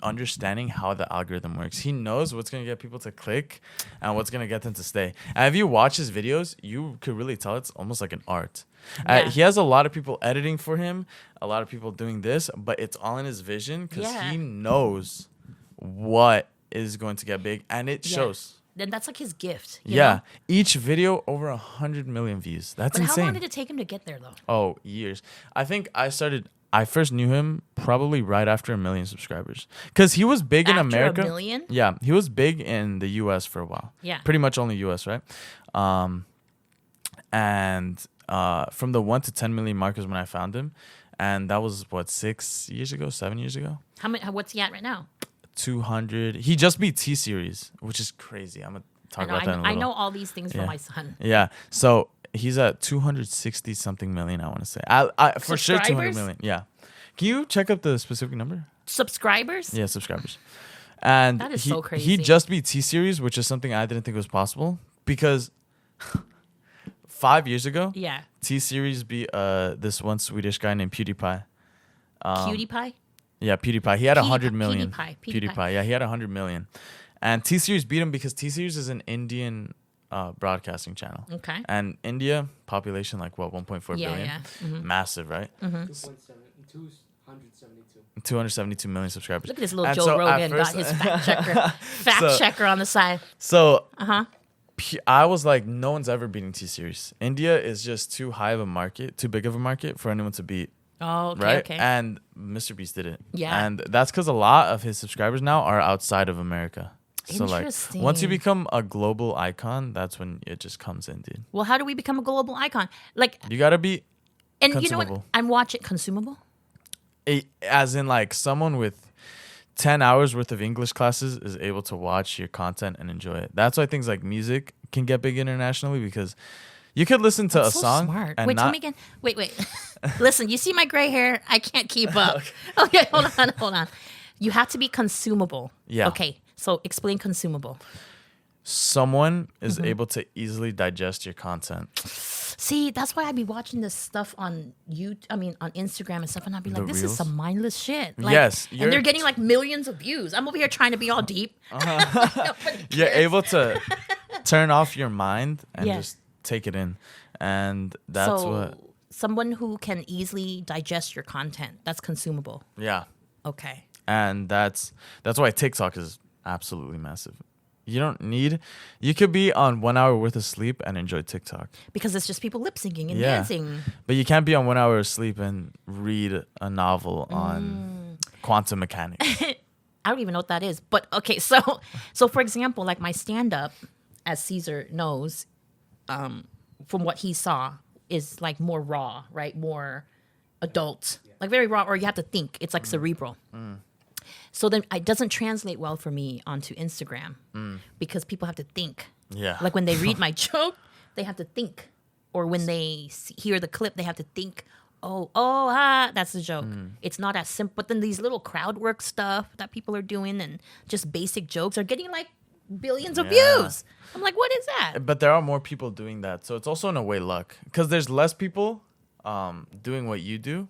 understanding how the algorithm works. He knows what's gonna get people to click and what's gonna get them to stay. And if you watch his videos, you could really tell it's almost like an art. Yeah. He has a lot of people editing for him, a lot of people doing this, but it's all in his vision because Yeah. he knows what is going to get big, and it Yeah. shows. Then that's like his gift. You Yeah, know? each video over 100 million views. That's But insane. how long did it take him to get there, though? Oh, years. I think I first knew him probably right after 1 million subscribers. Because he was big in After America. 1 million? Yeah, he was big in the US for a while. Yeah. Pretty much only US, right? And from the 1 to 10 million mark is when I found him. And that was, 6 years ago, 7 years ago? How many? What's he at right now? 200. He just beat T-Series, which is crazy. I'm going to talk about that in a little. I know all these things Yeah. from my son. Yeah. So he's at 260 something million, I want to say. I for sure 200 Subscribers? million. Yeah. Can you check up the specific number? Subscribers? Yeah, subscribers. And That is he, so he crazy. just beat T-Series, which is something I didn't think was possible because 5 years ago, Yeah. T-Series beat this one Swedish guy named PewDiePie. Cutie Pie? Yeah, PewDiePie. He had PewDiePie, 100 million. PewDiePie. Yeah, he had 100 million. And T-Series beat him because T-Series is an Indian broadcasting channel. Okay. And India, population like what, 1.4 Yeah, billion? yeah. Mm-hmm. Massive, right? 272. 272 million subscribers. Look at this little And Joe so at Rogan first- got his fact So- checker on the side. So Uh-huh. I was like, no one's ever beating T-Series. India is just too high of a market, too big of a market for anyone to beat. Oh, okay, Right? okay. And Mr. Beast did it. Yeah. And that's because a lot of his subscribers now are outside of America. So like Interesting. once you become a global icon, that's when it just comes in, dude. Well, how do we become a global icon? Like, You gotta be and you know what? consumable. I'm watching consumable. as in like someone with 10 hours worth of English classes is able to watch your content and enjoy it. That's why things like music can get big internationally because you could listen to a So song smart. and Wait, tell not me again. Wait. Listen, you see my gray hair? I can't keep up. Okay, hold on. You have to be consumable. Yeah. Okay, so explain consumable. someone is Mm-hmm. able to easily digest your content. See, that's why I be watching this stuff on on Instagram and stuff, and I'd be like, The this is reels? some mindless shit. Like, Yes, and you're- they're getting like millions of views. I'm over here trying to be all deep. Nobody You're cares. able to turn off your mind and Yeah. just take it in. And that's so, what, someone who can easily digest your content, that's consumable. yeah. Okay. And that's why TikTok is absolutely massive. You could be on 1 hour worth of sleep and enjoy TikTok. Because it's just people lip syncing and Yeah. dancing. But you can't be on 1 hour of sleep and read a novel Mm. on quantum mechanics. I don't even know what that is. But okay, so for example, like my stand up, as Caesar knows, from what he saw, is like more raw, right? More adult. Like very raw, or you have to think. It's like cerebral. So then it doesn't translate well for me onto Instagram because people have to think. Yeah. Like when they read my joke, they have to think. Or when they hear the clip, they have to think, that's the joke. It's not as simple. But then these little crowd work stuff that people are doing and just basic jokes are getting like billions of Yeah. views. I'm like, what is that? But there are more people doing that. So it's also in a way luck. Because there's less people doing what you do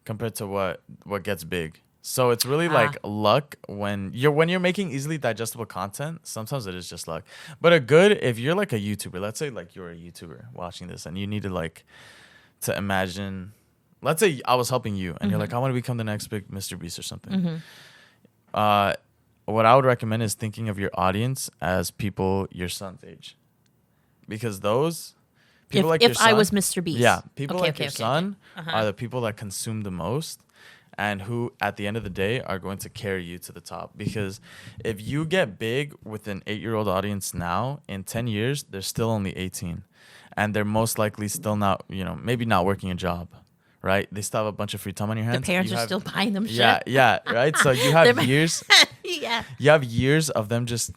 compared to what gets big. So it's really like luck when you're making easily digestible content. Sometimes it is just luck. But if you're like a YouTuber, let's say like you're a YouTuber watching this and you need to imagine, let's say I was helping you and you're like, I want to become the next big Mr. Beast or something. What I would recommend is thinking of your audience as people your son's age. Because those people like your If son. I was Mr. Beast. Yeah, people Okay, like okay, your okay, son okay. are the people that consume the most and who, at the end of the day, are going to carry you to the top. Because if you get big with an 8-year-old audience now, in 10 years, they're still only 18. And they're most likely still not, maybe not working a job, right? They still have a bunch of free time on your The hands. parents You are have- still buying them shit. Yeah, right? So you have They're- years. Yeah. You have years of them just,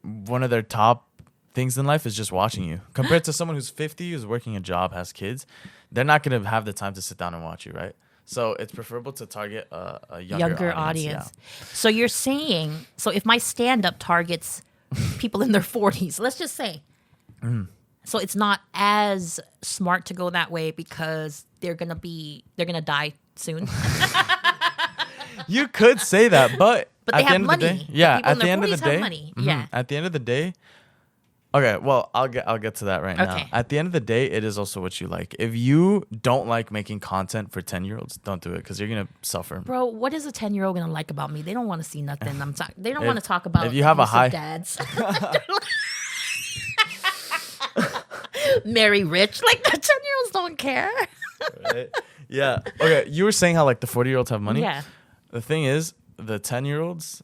one of their top things in life is just watching you. Compared to someone who's 50, who's working a job, has kids, they're not going to have the time to sit down and watch you, right? So it's preferable to target a younger audience. So you're saying, so if my stand up targets people in their 40s, let's just say, So it's not as smart to go that way because they're gonna die soon. You could say that, but But at they the have end money. of the day, yeah. people in At the their end of the 40s have day, money. Yeah. At the end of the day, okay. Well, I'll get to that right now. Okay. At the end of the day, it is also what you like. If you don't like making content for 10-year-olds, don't do it because you're gonna suffer. Bro, what is a 10-year-old gonna like about me? They don't want to see nothing. They don't want to talk about if you have a high- dads. Marry rich. Like the 10-year-olds don't care. Right? Yeah. Okay. You were saying how like the 40-year-olds have money. Yeah. The thing is, the 10-year-olds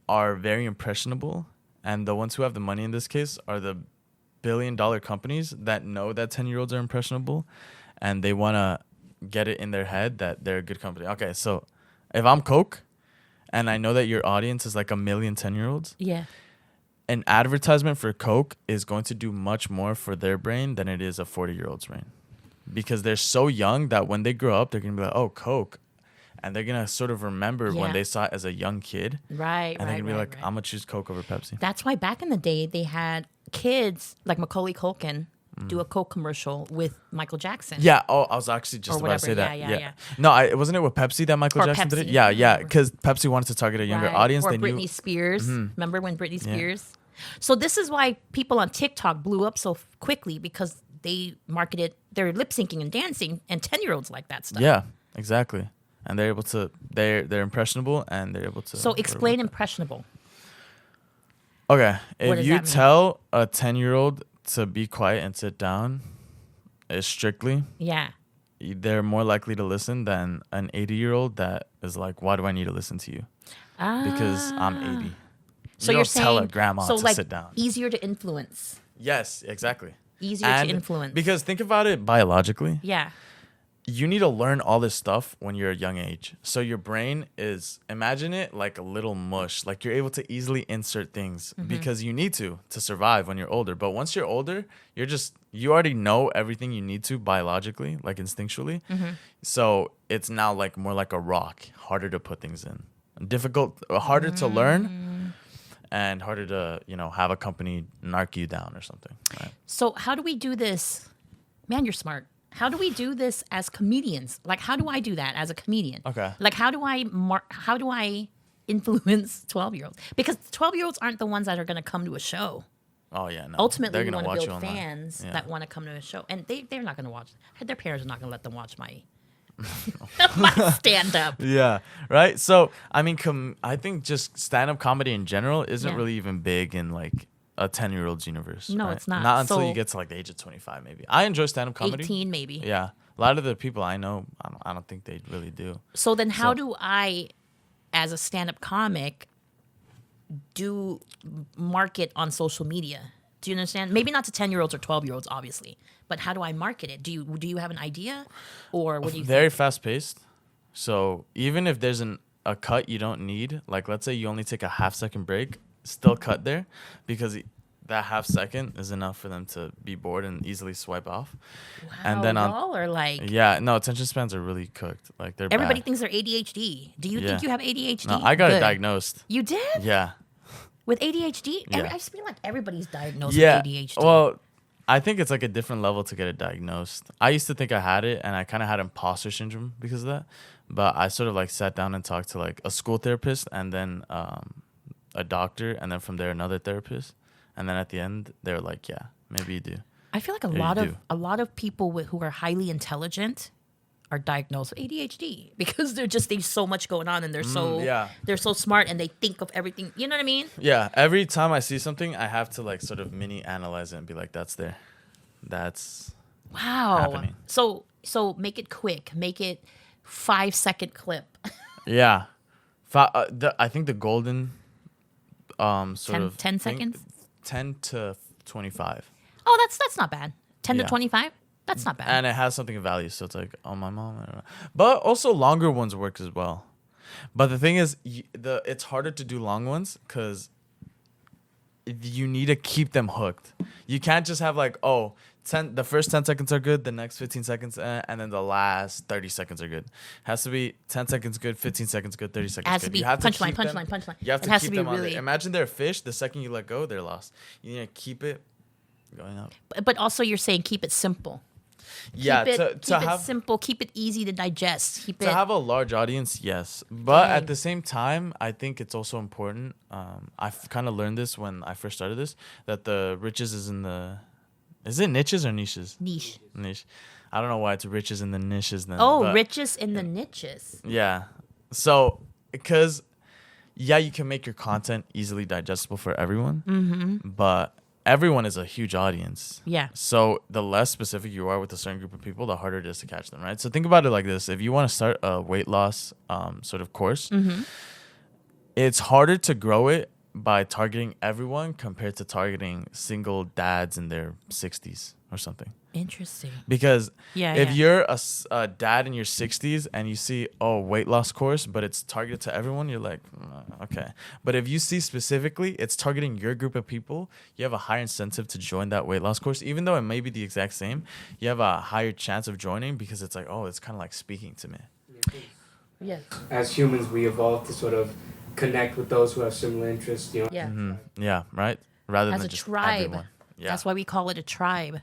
are very impressionable, and the ones who have the money in this case are the billion-dollar companies that know that 10-year-olds are impressionable, and they want to get it in their head that they're a good company. Okay, so if I'm Coke, and I know that your audience is like 1 million 10-year-olds, Yeah. an advertisement for Coke is going to do much more for their brain than it is a 40-year-old's brain, because they're so young that when they grow up, they're gonna be like, "Oh, Coke." And they're going to sort of remember when they saw it as a young kid. Right, And they're going to be like, right. I'm going to choose Coke over Pepsi. That's why back in the day they had kids like Macaulay Culkin do a Coke commercial with Michael Jackson. Yeah. Oh, I was actually just Or about to say whatever. that. Yeah. No, wasn't it with Pepsi that Michael Or Jackson did it? Pepsi. Yeah, Yeah. yeah. Because Pepsi wanted to target a younger Right. audience. Or They Britney knew. Spears. Remember when Britney Spears? So this is why people on TikTok blew up so quickly, because they marketed their lip syncing and dancing, and 10-year-olds like that stuff. Yeah, exactly. And they're able to, they're impressionable, and they're able to. So explain impressionable. Okay. What If does you that mean? tell a 10-year-old to be quiet and sit down, strictly, Yeah. they're more likely to listen than an 80-year-old that is like, why do I need to listen to you? Because I'm 80. So you you're don't tell a saying grandma so to like sit down. easier to influence. Yes, exactly. Easier And to influence. Because think about it biologically. Yeah. You need to learn all this stuff when you're a young age. So your brain is, imagine it like a little mush. Like you're able to easily insert things because you need to survive when you're older. But once you're older, you already know everything you need to biologically, like instinctually. So it's now like more like a rock, harder to put things in. Harder to learn, and harder to, have a company narc you down or something. Right? So how do we do this? Man, you're smart. How do we do this as comedians? Like, how do I do that as a comedian? Okay. Like, how do I influence 12-year-olds? Because 12-year-olds aren't the ones that are going to come to a show. Oh yeah, no. Ultimately, They're we gonna want to watch build you online. fans Yeah. that want to come to a show, and they're not going to watch. Their parents are not going to let them watch my stand up. Yeah, right. So I mean, I think just stand-up comedy in general isn't Yeah. really even big in like a 10-year-old's universe. No, right? it's not. Not until So- you get to like the age of 25, maybe. I enjoy stand-up comedy. 18 maybe. Yeah, a lot of the people I know, I don't think they really do. So then, how So- do I, as a stand-up comic, do market on social media? Do you understand? Maybe not to 10-year-olds or 12-year-olds, obviously, but how do I market it? Do you have an idea, or what do you Very fast-paced. So even if there's a cut you don't need, like let's say you only take a half-second break, still cut there, because that half second is enough for them to be bored and easily swipe off. Wow, And then y'all are like yeah, no, attention spans are really cooked. Like they're everybody bad. thinks they're ADHD. Do you Yeah. think you have ADHD? No, I got it Good. diagnosed. You did Yeah. with ADHD? Yeah. I just feel like everybody's diagnosed Yeah. with ADHD. Well, I think it's like a different level to get it diagnosed. I used to think I had it, and I kind of had imposter syndrome because of that. But I sort of like sat down and talked to like a school therapist, and then a doctor, and then from there another therapist, and then at the end they were like, "Yeah, maybe you do." I feel like you do. a lot of people who are highly intelligent are diagnosed with ADHD because there's so much going on, and yeah. they're so smart, and they think of everything. You know what I mean? Yeah. Every time I see something, I have to like sort of mini analyze it and be like, "That's there. That's Wow. happening." So make it quick. Make it 5-second clip. yeah." I think the golden sort 10 of 10 thing- seconds? 10 to 25. Oh, that's not bad. 10 Yeah. to 25? That's not bad. And it has something of value, so it's like, oh, my mom. I don't know. But also longer ones work as well. But the thing is, it's harder to do long ones because you need to keep them hooked. You can't just have like, the first 10 seconds are good, the next 15 seconds, and then the last 30 seconds are good. It has to be 10 seconds good, 15 seconds good, 30 seconds It has good. to be You have to punchline, keep them- punchline. You have It to has keep to be them on really- there. Imagine they're a fish. The second you let go, they're lost. You need to keep it. going up. But also, you're saying keep it simple. Yeah, Keep to it have simple. Keep it easy to digest. to have a large audience, yes. But at the same time, I think it's also important. I've kind of learned this when I first started this, that the riches is in the... Is it niches or niches? Niche. I don't know why it's riches in the niches then. Oh, but riches in the niches. yeah. So, because, yeah, you can make your content easily digestible for everyone, but everyone is a huge audience. Yeah. So the less specific you are with a certain group of people, the harder it is to catch them, right? So think about it like this. If you want to start a weight loss sort of course, it's harder to grow it by targeting everyone compared to targeting single dads in their 60s or something. Interesting. Because if Yeah. you're a dad in your 60s and you see, weight loss course, but it's targeted to everyone, you're like, okay. But if you see specifically it's targeting your group of people, you have a higher incentive to join that weight loss course. Even though it may be the exact same, you have a higher chance of joining because it's like, it's kind of like speaking to me. Yeah. As humans, we evolved to sort of connect with those who have similar interests, you know? Yeah. Yeah, right? Rather As than a just tribe. everyone. Yeah. That's why we call it a tribe.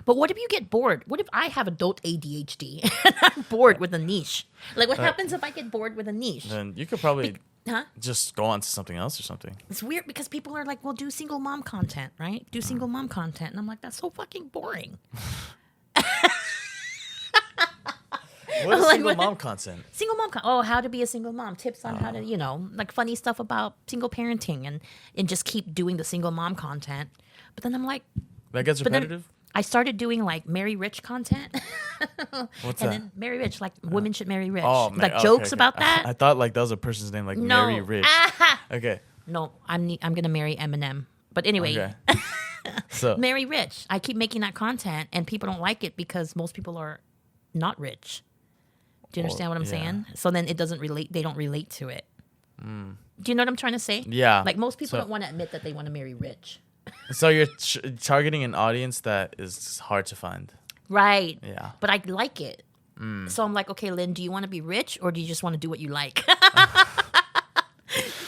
But what if you get bored? What if I have adult ADHD and I'm bored with a niche? Like, what happens if I get bored with a niche? Then you could probably Huh? just go on to something else or something. It's weird because people are like, well, do single mom content, right? Do single mom content. And I'm like, that's so fucking boring. What is Like, single what? mom content? Single mom, how to be a single mom, tips on how to, like funny stuff about single parenting and just keep doing the single mom content. But then I'm like, That gets but then repetitive? I started doing like Marry Rich content. What's and that? then Marry Rich, like women should marry rich. Oh, like okay, jokes okay. about that. I thought like that was a person's name, like No. Mary Rich. Okay. No, I'm gonna marry Eminem. But anyway, Okay. So Marry Rich. I keep making that content and people don't like it because most people are not rich. Do you understand what I'm yeah. saying? So then it doesn't relate. They don't relate to it. Do you know what I'm trying to say? Yeah. Like most people So- don't want to admit that they want to marry rich. So you're targeting an audience that is hard to find. Right. Yeah. But I like it. So I'm like, okay, Lynn, do you want to be rich or do you just want to do what you like?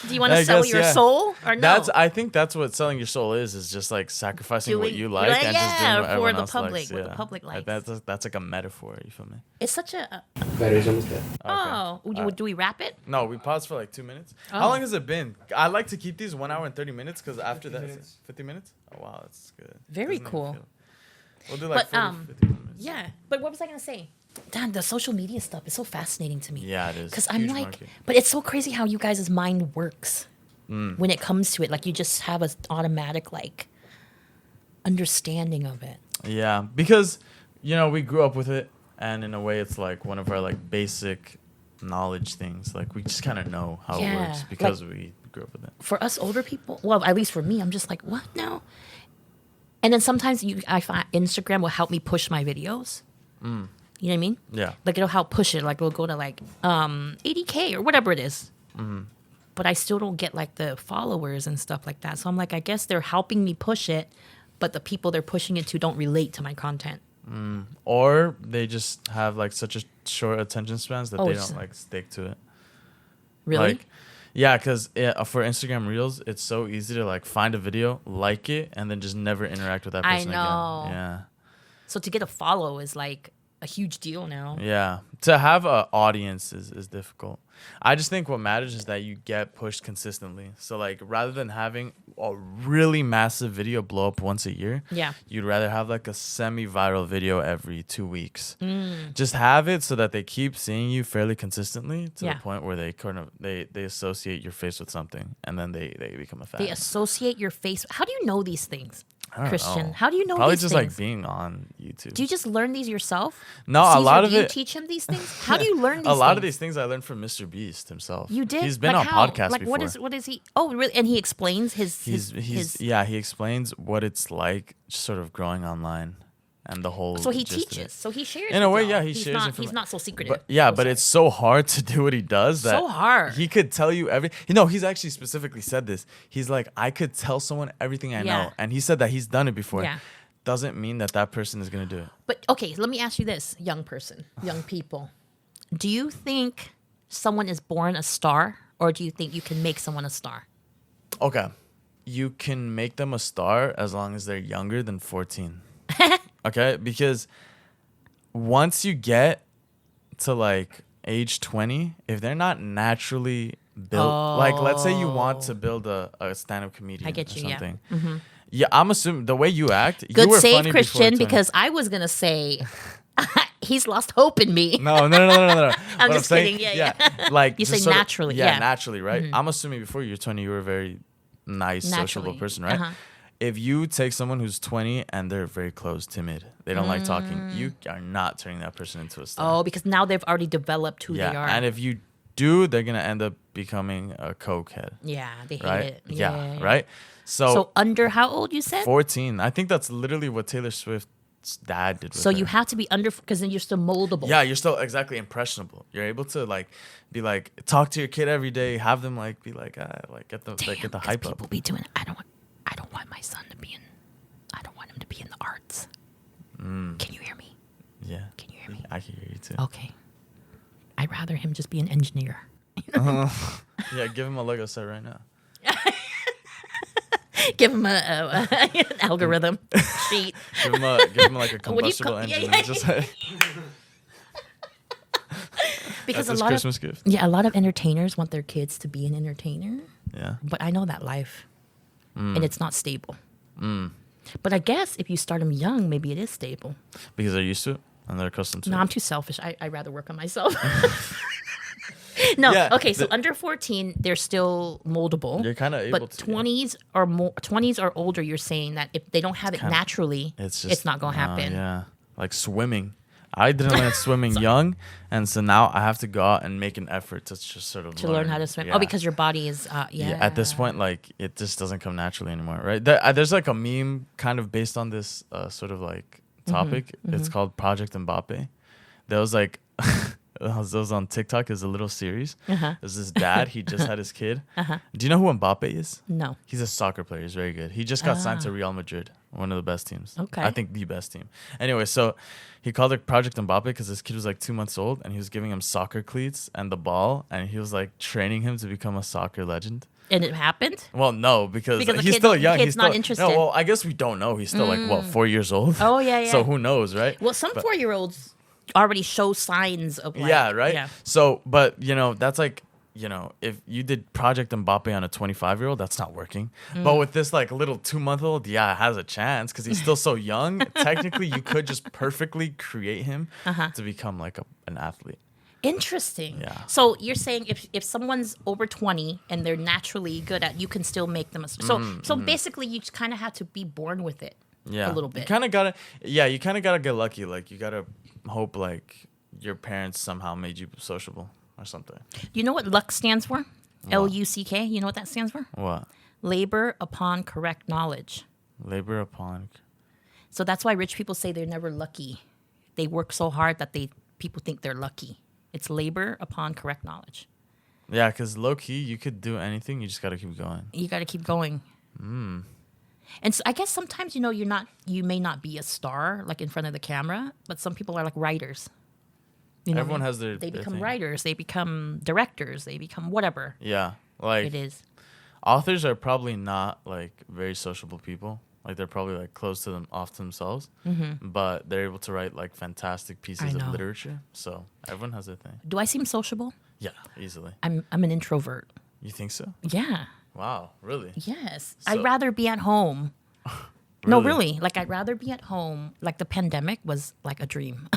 Do you want to I sell guess, your yeah. soul or no? I think that's what selling your soul is just like sacrificing what Doing- you like and just doing yeah, what for everyone the else public, likes. what the Yeah. public likes. That's like a metaphor. You feel me? It's such a. Battery's almost dead. Oh, do we wrap it? No, we paused for like 2 minutes. Oh. How long has it been? I like to keep these 1 hour and 30 minutes because after 50 that, minutes. 50 minutes? Oh, wow, that's good. Very Doesn't even cool. feel- We'll do like But, 40, 50 minutes. Yeah, but what was I gonna say? Damn, the social media stuff is so fascinating to me. Yeah, it is. Because I'm Huge like, market. but it's so crazy how you guys' mind works when it comes to it. Like you just have an automatic like understanding of it. Yeah, because, we grew up with it. And in a way, it's like one of our like basic knowledge things. Like we just kind of know how it Yeah, works because we grew up with it. For us older people, well, at least for me, I'm just like, what now? And then sometimes I find Instagram will help me push my videos. You know what I mean? Yeah. Like it'll help push it. Like we'll go to like 80K or whatever it is. But I still don't get like the followers and stuff like that. So I'm like, I guess they're helping me push it, but the people they're pushing it to don't relate to my content. Or they just have like such a short attention spans that Oh, they it's- don't like stick to it. Really? Like, yeah, because for Instagram Reels, it's so easy to like find a video, like it, and then just never interact with that I person know. again. So to get a follow is like a huge deal now. Yeah. To have an audience is difficult. I just think what matters is that you get pushed consistently. So like rather than having a really massive video blow up once a year, Yeah. you'd rather have like a semi-viral video every 2 weeks. Just have it so that they keep seeing you fairly consistently to Yeah. the point where they kind of they associate your face with something and then they become a fan. They associate your face. How do you know these things, I don't Christian? know. How do you know Probably these just things? like being on YouTube. Do you just learn these yourself? No, a Caesar, lot of do you it. teach him these things? How do you learn these A lot things? of these things I learned from Mr. Beast himself. You did? He's been Like on how? podcasts like before. what is he? Oh, really? And he explains his He explains what it's like just sort of growing online and the whole So he gist of it. teaches. So he shares. In a with way, y'all. yeah, he He's shares Not, information. he's not so secretive. But yeah, So but sorry. it's so hard to do what he does that So hard. He could tell you he's actually specifically said this. He's like, I could tell someone everything I Yeah. know. And he said that he's done it before. Yeah. Doesn't mean that person is going to do it. But okay, let me ask you this, young people. Do you think someone is born a star, or do you think you can make someone a star? Okay. you can make them a star as long as they're younger than 14. Okay? Because once you get to like age 20, if they're not naturally built, like let's say you want to build a stand-up comedian I get you, or something. Yeah. Mm-hmm. Yeah, I'm assuming the way you act, Good you were save, funny Christian, before because I was gonna say he's lost hope in me. No. I'm What just kidding. Yeah. Like You just say sort of- naturally, yeah, yeah. naturally, right? I'm assuming before you're 20, you were a very nice, sociable Naturally. person, right? Uh-huh. If you take someone who's 20 and they're very closed, timid, they don't like talking, you are not turning that person into a star. Oh, because now they've already developed who yeah, they are. and if you do, they're gonna end up becoming a cokehead, yeah, they hate right? it. Yeah, right. So under how old you said? 14. I think that's literally what Taylor Swift's dad did. With So her. you have to be under because then you're still moldable. Yeah, you're still exactly impressionable. You're able to like be like talk to your kid every day, have them like be like get the Damn, like, get the 'cause hype people up. be doing. I don't want my son to be in. I don't want him to be in the arts. Can you hear me? Yeah. Can you hear me? I can hear you too. Okay. I'd rather him just be an engineer. Yeah, give him a Lego set right now. Give him an algorithm sheet. Give him like a What do you combustible call- yeah, engine. yeah. And just like, Because that's his a lot Christmas of gift. a lot of entertainers want their kids to be an entertainer, Yeah. but I know that life, and it's not stable. But I guess if you start them young, maybe it is stable. Because they're used to it and they're accustomed to No, it. I'm too selfish. I'd rather work on myself. No, Yeah, okay. So under 14, they're still moldable. You're kinda able but to, yeah. 20s or more, 20s or older, you're saying that if they don't have it naturally, it's not gonna happen. Yeah. Like swimming. I didn't learn swimming young, and so now I have to go out and make an effort to just sort of To learn how to swim. Yeah. Oh, because your body is yeah. At this point, like it just doesn't come naturally anymore, right? There's like a meme kind of based on this sort of like topic. It's called Project Mbappe. There was like it was on TikTok. Is a little series. There's this dad. He just had his kid. Do you know who Mbappe is? No. He's a soccer player. He's very good. He just got signed to Real Madrid, one of the best teams. Okay. I think the best team. Anyway, so he called it Project Mbappe because this kid was like 2 months old, and he was giving him soccer cleats and the ball, and he was like training him to become a soccer legend. And it happened? Well, no, because Because the he's kid- still young. kid's He's not still, interested. No, well, I guess we don't know. He's still like 4 years old. Oh, yeah. So who knows, right? Well, some 4-year-olds already show signs of like, Yeah, right. Yeah. So, but that's like, if you did Project Mbappe on a 25-year-old, that's not working. But with this like little 2-month-old, yeah, it has a chance because he's still so young. Technically, you could just perfectly create him to become like an athlete. Interesting. Yeah. So you're saying if someone's over 20 and they're naturally good at, you can still make them so basically you kind of have to be born with it. Yeah, A little bit. You kind of gotta get lucky. Like you gotta hope like your parents somehow made you sociable or something. Do you know what luck stands for? LUCK. You know what that stands for? What? Labor upon correct knowledge. Labor upon. So that's why rich people say they're never lucky. They work so hard that people think they're lucky. It's labor upon correct knowledge. Yeah, because low key, you could do anything. You just gotta keep going. You got to keep going. And so I guess sometimes you may not be a star like in front of the camera, but some people are like writers. Everyone has they their become thing. writers, they become directors, they become whatever Yeah, like it is. authors are probably not like very sociable people. Like they're probably like close to them off to themselves, but they're able to write like fantastic pieces know. of literature. So everyone has their thing. Do I seem sociable? Yeah, easily. I'm an introvert. You think so? Yeah. Wow, really? Yes. So- I'd rather be at home. No, really. Like I'd rather be at home. Like the pandemic was like a dream.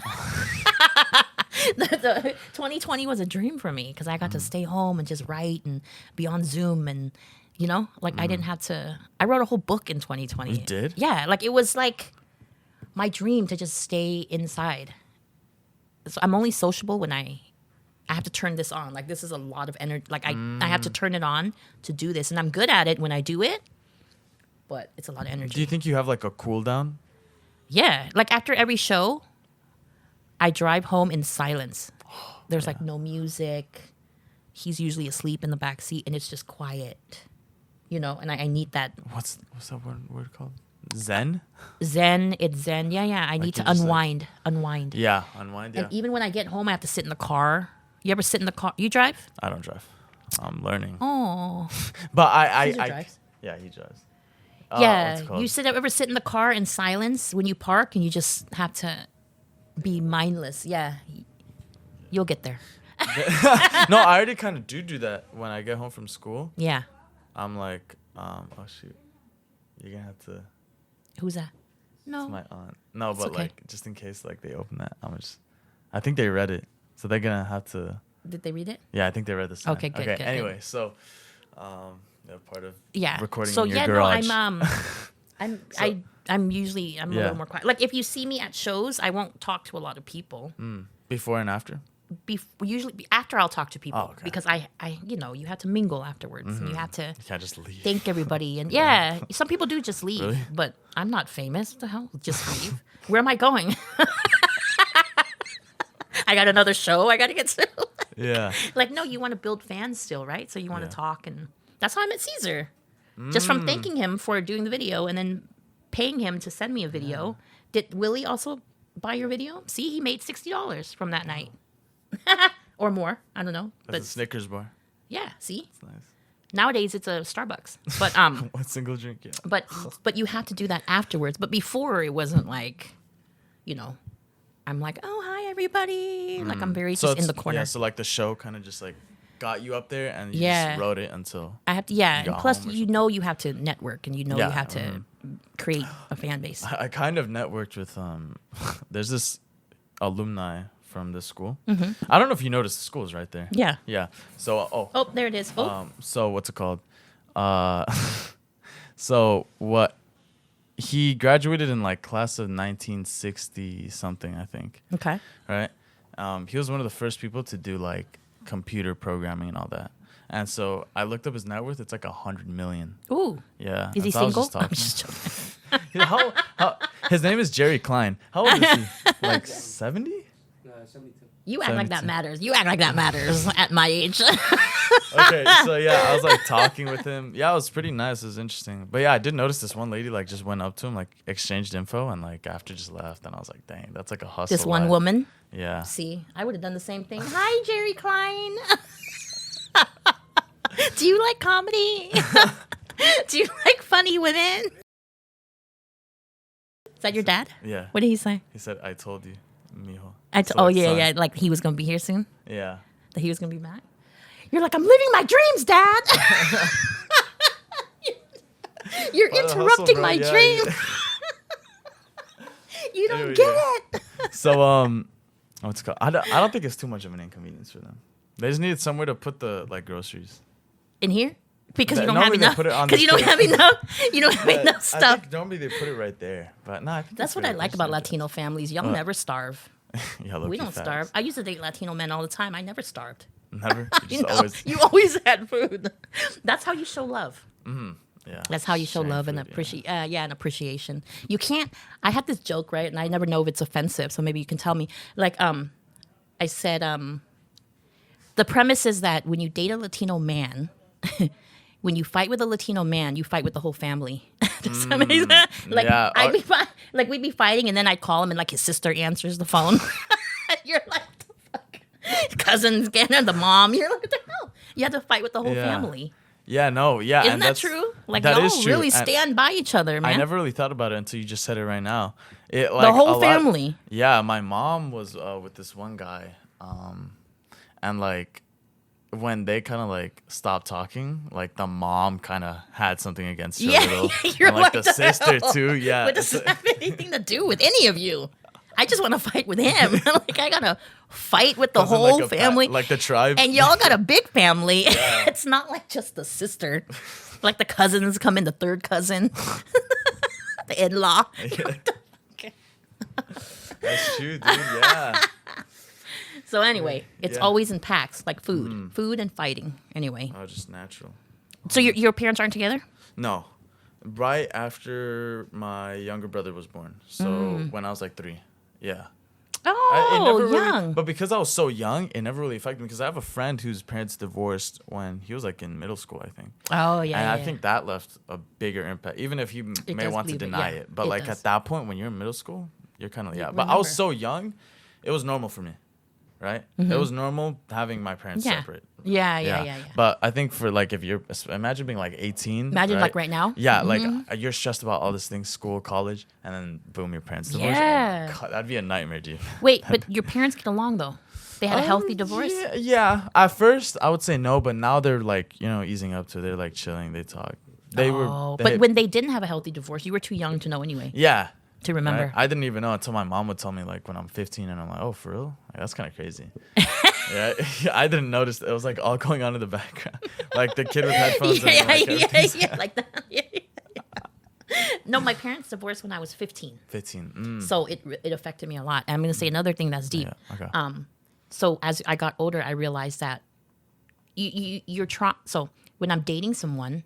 the 2020 was a dream for me because I got to stay home and just write and be on Zoom and I didn't have to. I wrote a whole book in 2020. You did? Yeah, like it was like my dream to just stay inside. So I'm only sociable when I have to turn this on. Like this is a lot of energy. Like I have to turn it on to do this, and I'm good at it when I do it. But it's a lot of energy. Do you think you have like a cool down? Yeah, like after every show, I drive home in silence. There's like no music. He's usually asleep in the back seat, and it's just quiet. And I need that What's that word called? Zen? zen. It's zen. Yeah. I need to you just, unwind. Yeah, unwind. Yeah. And even when I get home, I have to sit in the car. You ever sit in the car? You drive? I don't drive. I'm learning. Oh, But I Caesar drives. Yeah, he drives. Yeah, What's it called? you ever sit in the car in silence when you park and you just have to be mindless. Yeah, you'll get there. No, I already kind of do that when I get home from school. Yeah. I'm like, oh shoot, you're gonna have to. Who's that? No. It's my aunt. No, It's but okay. like just in case like they open that, I think they read it, so they're gonna have to. Did they read it? Yeah, I think they read the sign. Okay, good, Okay. good, Anyway, good. so, they're part of Yeah. recording So in your yeah, garage. no, I'm usually a Yeah. little more quiet. Like if you see me at shows, I won't talk to a lot of people. Before and after. Usually after I'll talk to people okay. because I you have to mingle afterwards and you have to You can't just leave. thank everybody and yeah, some people do just leave, Really? but I'm not famous. What the hell? Just leave. Where am I going? I got another show I got to get to. Yeah. Like no, you want to build fans still, right? So you want to Yeah. talk and that's how I met Caesar. Just from thanking him for doing the video and then paying him to send me a video. Did Willie also buy your video? See, he made $60 from that night. Or more. I don't know. That's But a Snickers bar. yeah, see? It's nice. Nowadays it's a Starbucks. But One single drink, yeah. but you have to do that afterwards. But before it wasn't like, I'm like, "Oh, hi everybody." Like I'm very just in the corner. Yeah, so like the show kind of just like got you up there and you Yeah. just wrote it until. I have to and got plus home or you have to network and you Yeah, have to create a fan base. I kind of networked with there's this alumni from this school. I don't know if you noticed the school is right there. Yeah. Yeah. So Oh, there it is. Oh. so what's it called? So what? He graduated in like class of 1960 something, I think. Okay. Right. He was one of the first people to do like computer programming and all that. And so I looked up his net worth. It's like 100 million. Ooh. Yeah. Is he And so I was single? just I'm talking. just joking. how, his name is Jerry Klein. How old is he? Like 70? 72. You act like that 72. matters. You act like that matters at my age. Okay, so yeah, I was like talking with him. Yeah, it was pretty nice. It was interesting. But yeah, I did notice this one lady like just went up to him, like exchanged info, and like after just left. And I was like, dang, that's like a hustle. This one life. woman. Yeah. See, I would have done the same thing. Hi, Jerry Klein. Do you like comedy? Do you like funny women? Is that your dad? Yeah. What did he say? He said, "I told you, mijo." So, Oh like, yeah, son. yeah. Like he was gonna be here soon. Yeah. That he was gonna be back. You're like, I'm living my dreams, Dad. You're What a hustle, interrupting bro. my Yeah, dream. yeah. You don't Anyway, get yeah. it. So what's it called? I don't think it's too much of an inconvenience for them. They just needed somewhere to put the like groceries. In here? Because you don't Normally have they enough. put it on Because the you don't have table. enough. You don't have But enough I stuff. think normally they put it right there. But no, I think That's it's what I right. like There's about no- Latino families. Y'all What? never starve. Yeah, We low-key don't facts. starve. I used to date Latino men all the time. I never starved. Never. You You just know, always. you always had food. That's how you show love. Yeah. That's how you show Sharing love and food, yeah. appreciate. And appreciation. You can't. I had this joke, right, and I never know if it's offensive. So maybe you can tell me. Like, I said, the premise is that when you date a Latino man, when you fight with a Latino man, you fight with the whole family. Does that make sense? Like, yeah. we'd be fighting, and then I'd call him, and like his sister answers the phone. You're like, what the fuck? Cousins, and the mom. You're like, what the hell? You have to fight with the whole Yeah. family. Yeah, no, yeah. Isn't and that that's- true? Like, that y'all is true. really And stand by each other, man. I never really thought about it until you just said it right now. It like The a whole lot- family. Yeah, my mom was with this one guy, and like when they kind of like stopped talking, like the mom kind of had something against her Yeah, little, you're and like like, the the sister hell? too. Yeah, What does it's- that have anything to do with any of you? I just want to fight with him. Like, I got to fight with the as in, whole like, a family. like the tribe. And y'all got a big family. It's not like just the sister. Like the cousins come in, the third cousin, the in-law. Okay. That's true, dude. Yeah. So anyway, it's Yeah. always in packs, like food and fighting. Anyway, Oh, just natural. so your parents aren't together? No, right after my younger brother was born. So when I was like 3. Yeah. It Oh, never really- young. but because I was so young, it never really affected me. Because I have a friend whose parents divorced when he was like in middle school, I think. Oh yeah. And yeah, I yeah. think that left a bigger impact, even if he may does want to leave it, deny yeah, it. But it like does. at that point, when you're in middle school, you're kind of But I was remember. so young, it was normal for me. right? It was normal having my parents separate. Yeah. But I think for like if you're imagine being like 18. Imagine like right now. Yeah, like you're stressed about all these things, school, college, and then boom, your parents divorce. Yeah. Oh my God, that'd be a nightmare, dude. Wait, but your parents get along though? They had a healthy divorce? Yeah. At first, I would say no, but now they're like, easing up to it. They're like chilling. They talk. But when they didn't have a healthy divorce, you were too young to know anyway. Yeah. To remember. Right? I didn't even know until my mom would tell me like when I'm 15, and I'm like, oh, for real? Like, that's kind of crazy. Yeah, I didn't notice. It was like all going on in the background, like the kid with headphones. Yeah, like that. Yeah. No, my parents divorced when I was 15. 15. So it affected me a lot. And I'm going to say another thing that's deep. Yeah, okay. So as I got older, I realized that you're trying. So when I'm dating someone,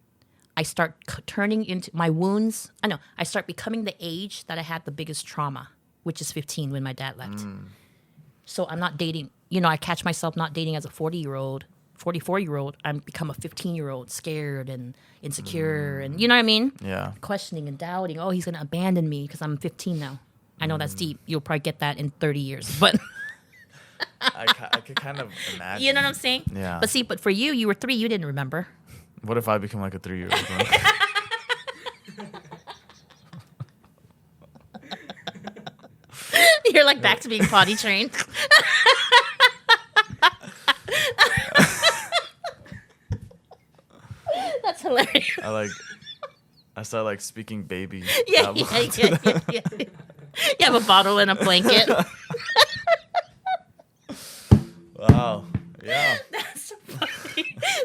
I start turning into my wounds. I start becoming the age that I had the biggest trauma, which is 15 when my dad left. So I'm not dating. I catch myself not dating as a 40-year-old, 44-year-old. I become a 15-year-old, scared and insecure, and you know what I mean? Yeah. Questioning and doubting. Oh, he's gonna abandon me because I'm 15 now. I know that's deep. You'll probably get that in 30 years, but. I could kind of imagine. You know what I'm saying? Yeah. But for you were 3. You didn't remember. What if I become like a 3-year-old? You're like back to being potty trained. That's hilarious. I start like speaking baby. Yeah. You have a bottle and a blanket. Wow. Yeah.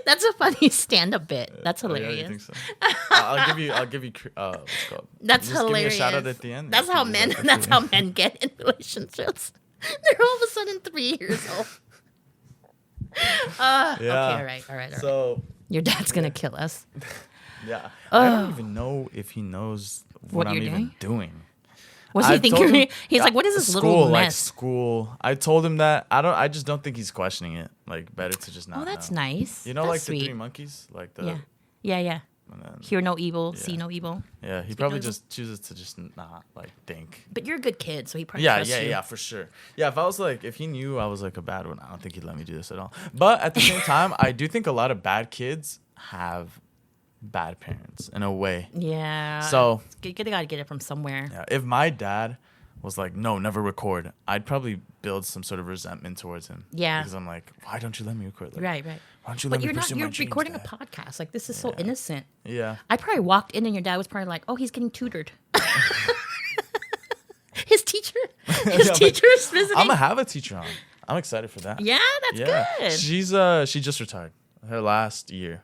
That's a funny stand-up bit. That's hilarious. Yeah, you think so? I'll give you. What's it called? That's just hilarious. Give me a shout out at the end. That's how men. That's how men get in relationships. They're all of a sudden 3 years old. Yeah. Okay. All right. So your dad's gonna kill us. yeah. I don't even know if he knows what I'm you're even doing. What's he thinking? He's like, what is this school, little like mess? School. I told him that. I just don't think he's questioning it. Like, better to just not. Oh, that's know. nice. You know, that's like sweet. the 3 monkeys, like the. Yeah. And then, Hear no evil, see no evil. Yeah, he probably just chooses to just not like think. But you're a good kid, so he probably trusts you. Yeah, for sure. Yeah, if he knew I was like a bad one, I don't think he'd let me do this at all. But at the same time, I do think a lot of bad kids have bad parents in a way. Yeah. So you gotta get it from somewhere. Yeah, if my dad was like, no, never record, I'd probably build some sort of resentment towards him. Yeah. Because I'm like, why don't you let me record? Like, Right. Why don't you let me pursue my You're dreams, recording Dad? a podcast. Like, this is so innocent. Yeah. I probably walked in and your dad was probably like, oh, he's getting tutored. His teacher is visiting. I'm gonna have a teacher on. I'm excited for that. Yeah, that's good. She just retired her last year.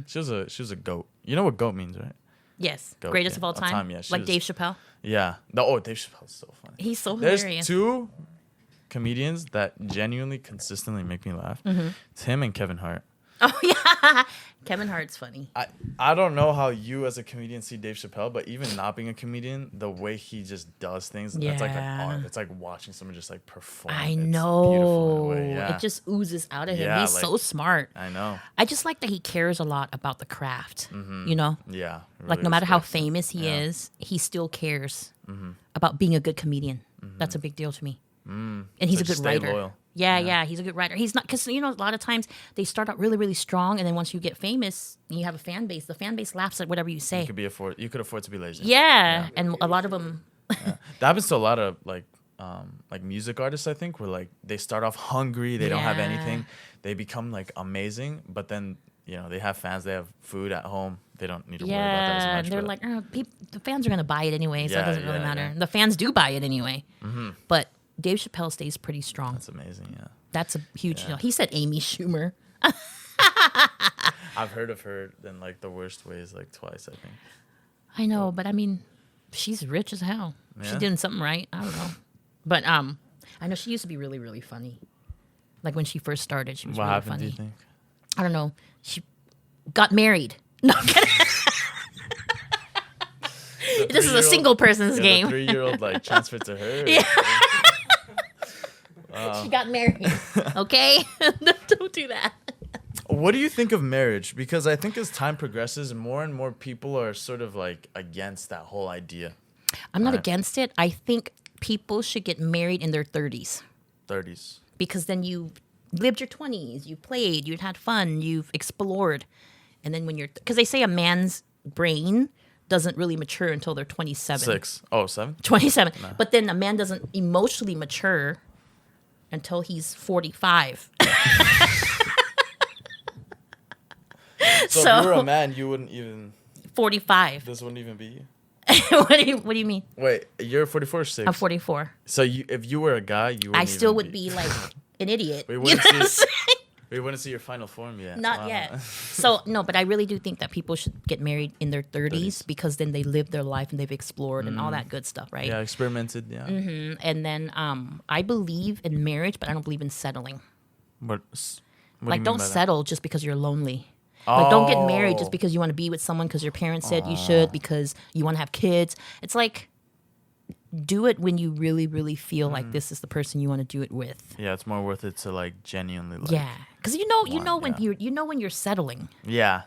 She was a goat. You know what goat means, right? Yes. Goat, Greatest yeah, of all time. yeah, Like Dave Chappelle. Yeah. Dave Chappelle's so funny. He's so There's hilarious. 2 comedians that genuinely consistently make me laugh. It's him and Kevin Hart. Oh yeah, Kevin Hart's funny. I don't know how you as a comedian see Dave Chappelle, but even not being a comedian, the way he just does things, that's like an art. It's like watching someone just like perform. I It's know. beautiful in a way. Yeah. It just oozes out of him. Yeah, He's like, so smart. I know. I just like that he cares a lot about the craft. You know? Yeah. Like, really no matter how respects it. famous he is, he still cares about being a good comedian. That's a big deal to me. And he's So a good just stay writer. loyal. Yeah, he's a good writer. He's not, because, a lot of times they start out really, really strong, and then once you get famous, you have a fan base. The fan base laughs at whatever you say. You could afford to be lazy. Yeah, and a lot of them. That happens to a lot of like music artists, I think, where like they start off hungry, they don't have anything, they become like amazing, but then they have fans, they have food at home, they don't need to worry about that as much. And they're like, the fans are gonna buy it anyway, so it doesn't really matter. Yeah. The fans do buy it anyway, but Dave Chappelle stays pretty strong. That's amazing. Yeah, that's a huge deal. He said Amy Schumer. I've heard of her in like the worst ways, like twice, I think. I know, but I mean, she's rich as hell. Yeah. She's doing something right. I don't know, but I know she used to be really, really funny. Like when she first started, she was What really happened? funny. Do you think? I don't know. She got married. No, I'm kidding. This is a single person's game. The 3-year-old like transferred to her. Yeah. She got married. Okay, don't do that. What do you think of marriage? Because I think as time progresses, more and more people are sort of like against that whole idea. I'm not against it. I think people should get married in their 30s. 30s. because then you lived your 20s, you played, you had fun, you've explored. And then when you're, because they say a man's brain doesn't really mature until they're 27. 6. Oh, 7? 27. Nah. But then a man doesn't emotionally mature until he's 45. So if you were a man, you wouldn't even... 45. This wouldn't even be you? What do you mean? Wait, you're 44 or 6? I'm 44. So if you were a guy, you would I still would be like an idiot. We wouldn't see your final form yet. Not yet. So, no, but I really do think that people should get married in their 30s because then they live their life and they've explored and all that good stuff, right? Yeah, experimented, yeah. Mm-hmm. And then I believe in marriage, but I don't believe in settling. What like, don't settle just because you're lonely. Like, don't get married just because you want to be with someone because your parents said you should, because you want to have kids. It's like, do it when you really, really feel like this is the person you want to do it with. Yeah, it's more worth it to like genuinely like. Yeah, because you know when you're settling. Yeah,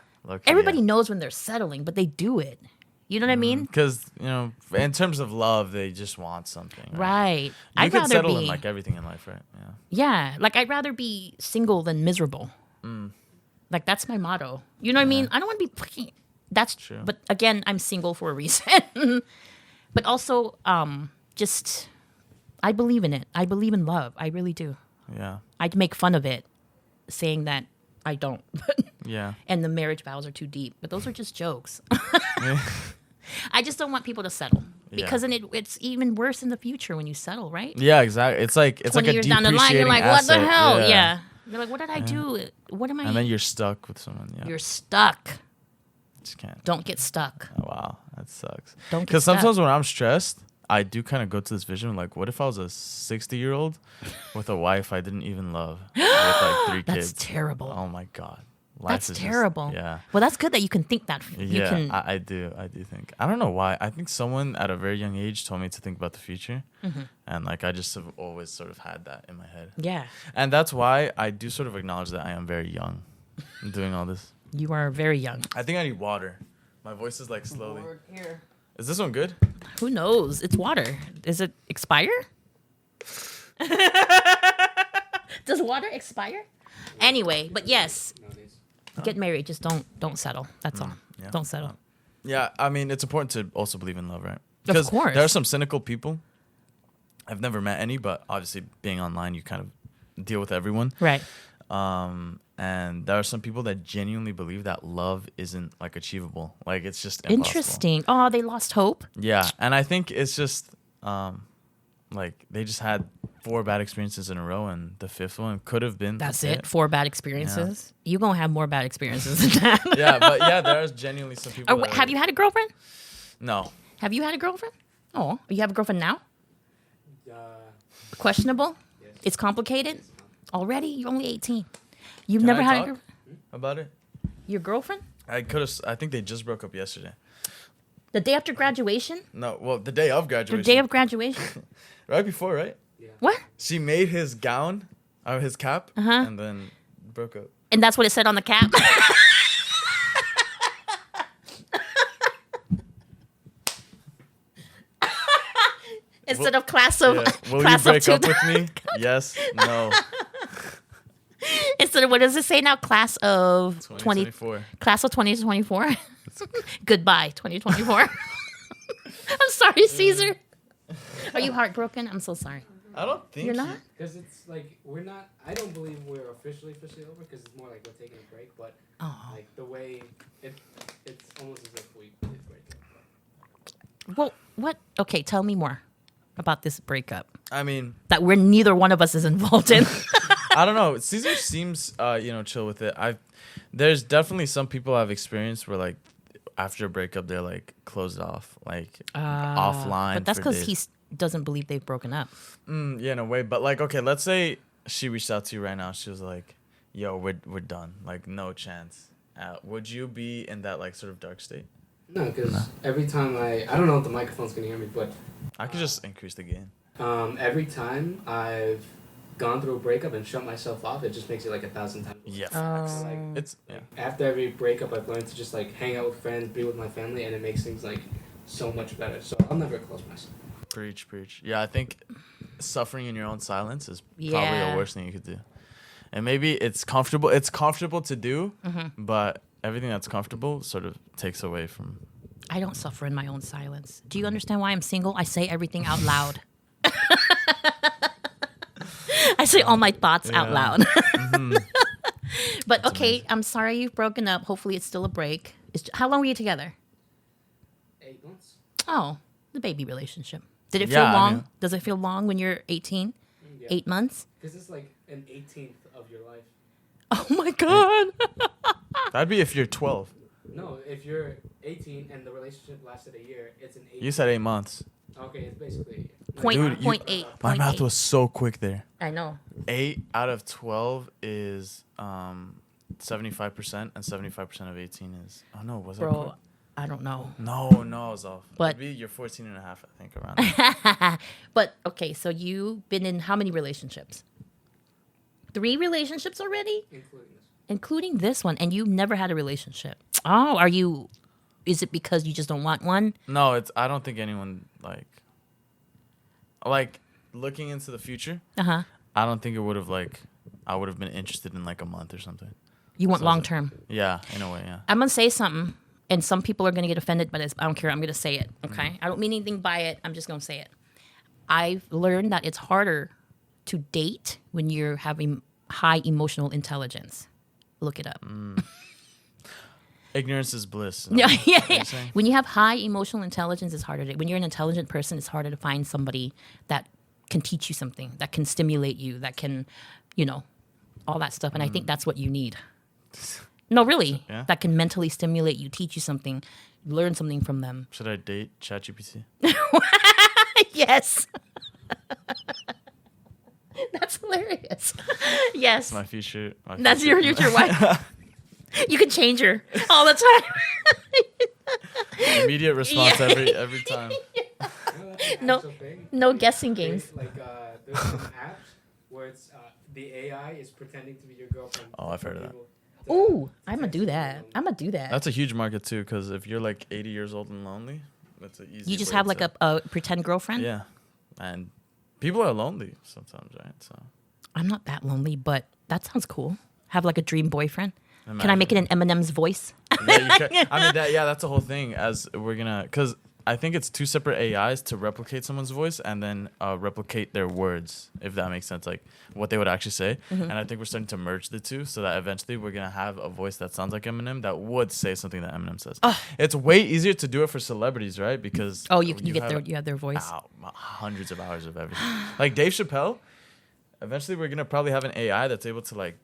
everybody knows when they're settling, but they do it. You know what I mean? Because in terms of love, they just want something. Right. You could settle in like everything in life, right? Yeah. Yeah, like I'd rather be single than miserable. Like that's my motto. You know what I mean? I don't want to be. That's true. But again, I'm single for a reason. But also, just I believe in it. I believe in love. I really do. Yeah. I'd make fun of it, saying that I don't. Yeah. And the marriage vows are too deep. But those are just jokes. I just don't want people to settle because then it's even worse in the future when you settle, right? Yeah, exactly. It's like a years down the line, you're like, asset. what the hell? Yeah. You're like, what did I do? What am I? And then you're stuck with someone. Yeah. You're stuck. Just can't. Don't get stuck. Oh, wow, that sucks. Don't get Because sometimes when I'm stressed, I do kind of go to this vision like, what if I was a 60-year-old with a wife I didn't even love with like 3 kids? That's terrible. Oh my god. That's terrible. Yeah. Well, that's good that you can think that. I do think. I don't know why. I think someone at a very young age told me to think about the future. And like I just have always sort of had that in my head. Yeah. And that's why I do sort of acknowledge that I am very young doing all this. You are very young. I think I need water. My voice is like slowly. Here. Is this one good? Who knows? It's water. Does it expire? Does water expire? Anyway, but yes. Get married. Just don't settle. That's all. Yeah. Don't settle. Yeah, I mean, it's important to also believe in love, right? Of course. There are some cynical people. I've never met any, but obviously being online, you kind of deal with everyone. Right. And there are some people that genuinely believe that love isn't like achievable. Like it's just impossible. Interesting. Oh, they lost hope. Yeah, and I think it's just like they just had 4 bad experiences in a row, and the 5th one could have been. That's it. 4 bad experiences. Yeah. You're gonna have more bad experiences than that. Yeah, but yeah, there's genuinely some people. Have you had a girlfriend? No. Have you had a girlfriend? Oh, you have a girlfriend now? Questionable. Yes. It's complicated. Already, you're only 18. You've never had a girlfriend about it. Your girlfriend? I could have. I think they just broke up yesterday. The day after graduation? No, well, the day of graduation. The day of graduation. Right before, right? Yeah. What? She made his gown, his cap, and then broke up. And that's what it said on the cap? Instead of class of Will class you break of up with me? Yes. No. Instead of, what does it say now? Class of 2024. Class of 2024. Goodbye, 2024. I'm sorry, Caesar. Are you heartbroken? I'm so sorry. I don't think you're not. Because it's like we're not. I don't believe we're officially over. Because it's more like we're taking a break. But like the way it's almost as if we did break up. Well, what? Okay, tell me more about this breakup. I mean, that neither one of us is involved in. I don't know. Caesar seems chill with it. There's definitely some people I've experienced where like after a breakup they're like closed off, like offline. But that's because he doesn't believe they've broken up. Yeah, in a way. But like, okay, let's say she reached out to you right now. She was like, "Yo, we're done. Like, no chance." Would you be in that like sort of dark state? No, because every time I don't know if the microphone's gonna hear me, but I could just increase the gain. Every time I've gone through a breakup and shut myself off, it just makes it like 1,000 times. Yeah, like, it's after every breakup, I've learned to just like hang out with friends, be with my family, and it makes things like so much better. So I'll never close myself. Preach. Yeah, I think suffering in your own silence is probably the worst thing you could do. And maybe it's comfortable. It's comfortable to do, but everything that's comfortable sort of takes away from. I don't suffer in my own silence. Do you understand why I'm single? I say everything out loud. I say all my thoughts out loud. But that's okay, amazing. I'm sorry you've broken up. Hopefully it's still a break. How long were you together? 8 months. Oh, the baby relationship. Did it feel long? I mean, does it feel long when you're 18? Yeah. 8 months? Because it's like an 18th of your life. Oh my God. That'd be if you're 12. No, if you're 18 and the relationship lasted a year, it's an 8. You said 8 months. Okay, it's basically Point eight. My math was so quick there. I know. 8 out of 12 is 75%, and 75% of 18 is. Oh no, was it? Bro, I don't know. No, I was off. But maybe you're 14 and a half, I think, around there. But okay, so you've been in how many relationships? 3 relationships already? Including this one, and you've never had a relationship. Oh, is it because you just don't want one? No, I don't think anyone like looking into the future. I don't think it would have I would have been interested in like a month or something. You want long term? Yeah, in a way, yeah. I'm gonna say something, and some people are gonna get offended by this. I don't care. I'm gonna say it. Okay. I don't mean anything by it. I'm just gonna say it. I've learned that it's harder to date when you're having high emotional intelligence. Look it up. Ignorance is bliss. Yeah. When you have high emotional intelligence, it's harder. When you're an intelligent person, it's harder to find somebody that can teach you something, that can stimulate you, that can, all that stuff. And I think that's what you need. No, really. Yeah? That can mentally stimulate you, teach you something, learn something from them. Should I date ChatGPT? Yes. That's hilarious. Yes. My future. That's your future wife. You can change her all the time. Immediate response every time. No guessing games. There's some apps where it's the AI is pretending to be your girlfriend. Oh, I've heard of that. Ooh, I'm gonna do that. That's a huge market too, because if you're like 80 years old and lonely, that's an easy. You just have like a pretend girlfriend. Yeah, and people are lonely sometimes, right? So I'm not that lonely, but that sounds cool. Have like a dream boyfriend. Can I make it in Eminem's voice? Yeah, you can. I mean, that's the whole thing. As we're gonna, because I think it's 2 separate AIs to replicate someone's voice and then replicate their words, if that makes sense, like what they would actually say. And I think we're starting to merge the two, so that eventually we're gonna have a voice that sounds like Eminem that would say something that Eminem says. It's way easier to do it for celebrities, right? Because you have their voice. Hundreds of hours of everything. Like Dave Chappelle. Eventually, we're gonna probably have an AI that's able to like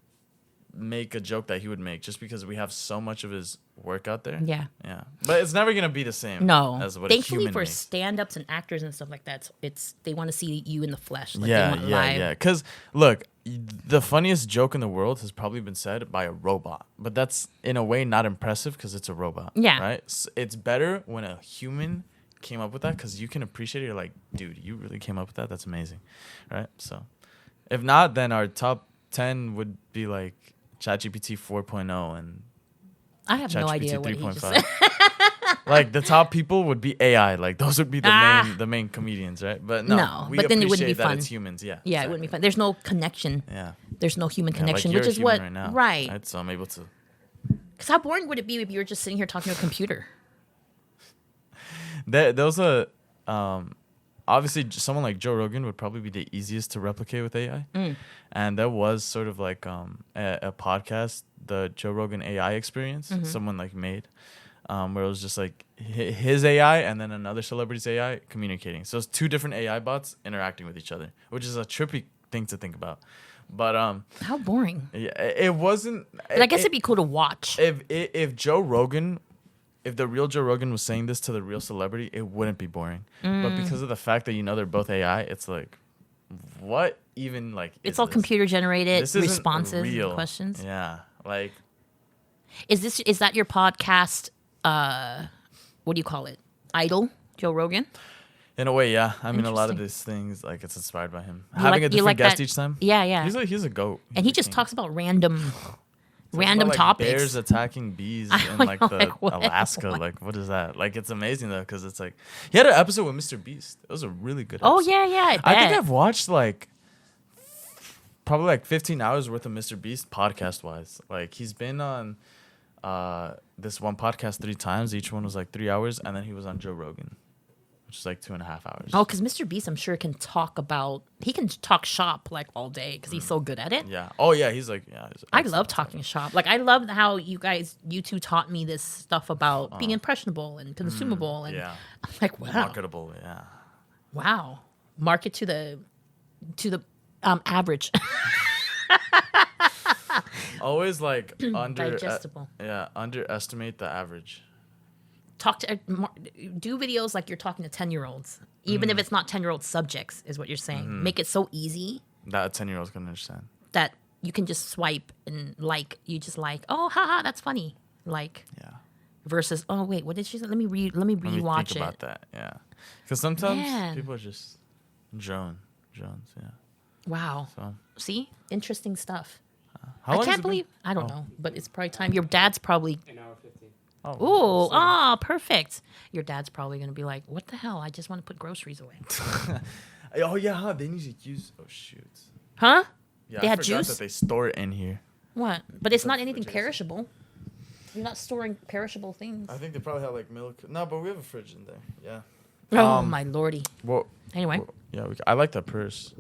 make a joke that he would make, just because we have so much of his work out there. Yeah. But it's never gonna be the same. No. As what Thankfully a human for makes. Stand-ups and actors and stuff like that, they want to see you in the flesh. Like Yeah. they want live. Because look, the funniest joke in the world has probably been said by a robot, but that's in a way not impressive because it's a robot. Yeah. Right. It's better when a human came up with that, because you can appreciate it. You're like, dude, you really came up with that. That's amazing, right? So, if not, then our top 10 would be like ChatGPT 4.0 and I have ChatGPT no idea what he just said. Like the top people would be AI. Like those would be the main comedians, right? But no, but then it wouldn't be that fun. It's humans, yeah. Yeah, it wouldn't be fun. There's no connection. Yeah. There's no human connection, like which is what right, now, right. So I'm able to. Because how boring would it be if you were just sitting here talking to a computer? Those are obviously someone like Joe Rogan would probably be the easiest to replicate with AI. And there was sort of like a podcast, the Joe Rogan AI experience, someone like made, where it was just like his AI and then another celebrity's AI communicating. So it's 2 different AI bots interacting with each other, which is a trippy thing to think about. But how boring. Yeah, it wasn't. But I guess it'd be cool to watch. If Joe Rogan. If the real Joe Rogan was saying this to the real celebrity, it wouldn't be boring. But because of the fact that they're both AI, it's like, what even like? It's all computer generated responses real. And questions. Yeah, like. Is that your podcast? What do you call it? Idol, Joe Rogan. In a way, yeah. I mean, a lot of these things, like, it's inspired by him. Having a different guest each time. Yeah. He's a goat. And he just talks about random random about, topics. Bears attacking bees in like Alaska. Like, what is that? Like, it's amazing though, because it's like he had an episode with Mr. Beast. It was a really good episode. Oh yeah. I think I've watched like probably like 15 hours worth of Mr. Beast podcast wise. Like, he's been on this one podcast 3 times. Each one was like 3 hours, and then he was on Joe Rogan, which is like 2.5 hours. Oh, because Mr. Beast, I'm sure can talk shop like all day because he's so good at it. Yeah. Oh yeah, he's like I love talking shop. Like, I love how you two taught me this stuff about being impressionable and consumable, and yeah, I'm like, wow, marketable. Yeah. wow, market to the average. Always like digestible. Underestimate the average. Do videos like you're talking to 10-year-olds, even if it's not 10-year-old subjects, is what you're saying. Make it so easy That a 10-year-old can understand. that you can just swipe and you just like, oh, haha, that's funny. Like, Yeah. versus, oh wait, what did she say? Let me Let me rewatch think it. about that. Yeah. Because sometimes Man. people are just Jones. Yeah. Wow. So See, interesting stuff. how I long has can't it been? believe. I don't know, but it's probably time. Your dad's probably. An hour 15. Oh, perfect. Your dad's probably gonna be like, "What the hell? I just want to put groceries away." Oh yeah, huh? They need to use. Oh shoot. Huh? Yeah, They I had forgot juice? that they store it in here. What? But it's not That's anything for Jason. perishable. You're not storing perishable things. I think they probably have like milk. No, but we have a fridge in there. Yeah. Oh my lordy. Well. Anyway. Yeah, I like that purse.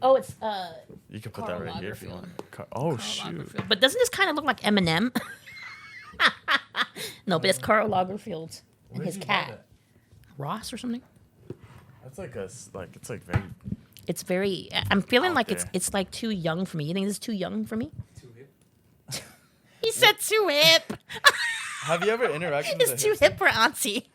Oh, it's You can put that Karl right here if you Lagerfeld. want. Oh shoot. But doesn't this kind of look like Eminem? No, but it's Karl Lagerfeld and Where his did you buy cat. that? Ross or something. That's it's like very. It's very. I'm feeling Out like there. it's like too young for me. You think this is too young for me? Too hip. He said too hip. Have you ever interacted with It's a too hipster? hip for auntie.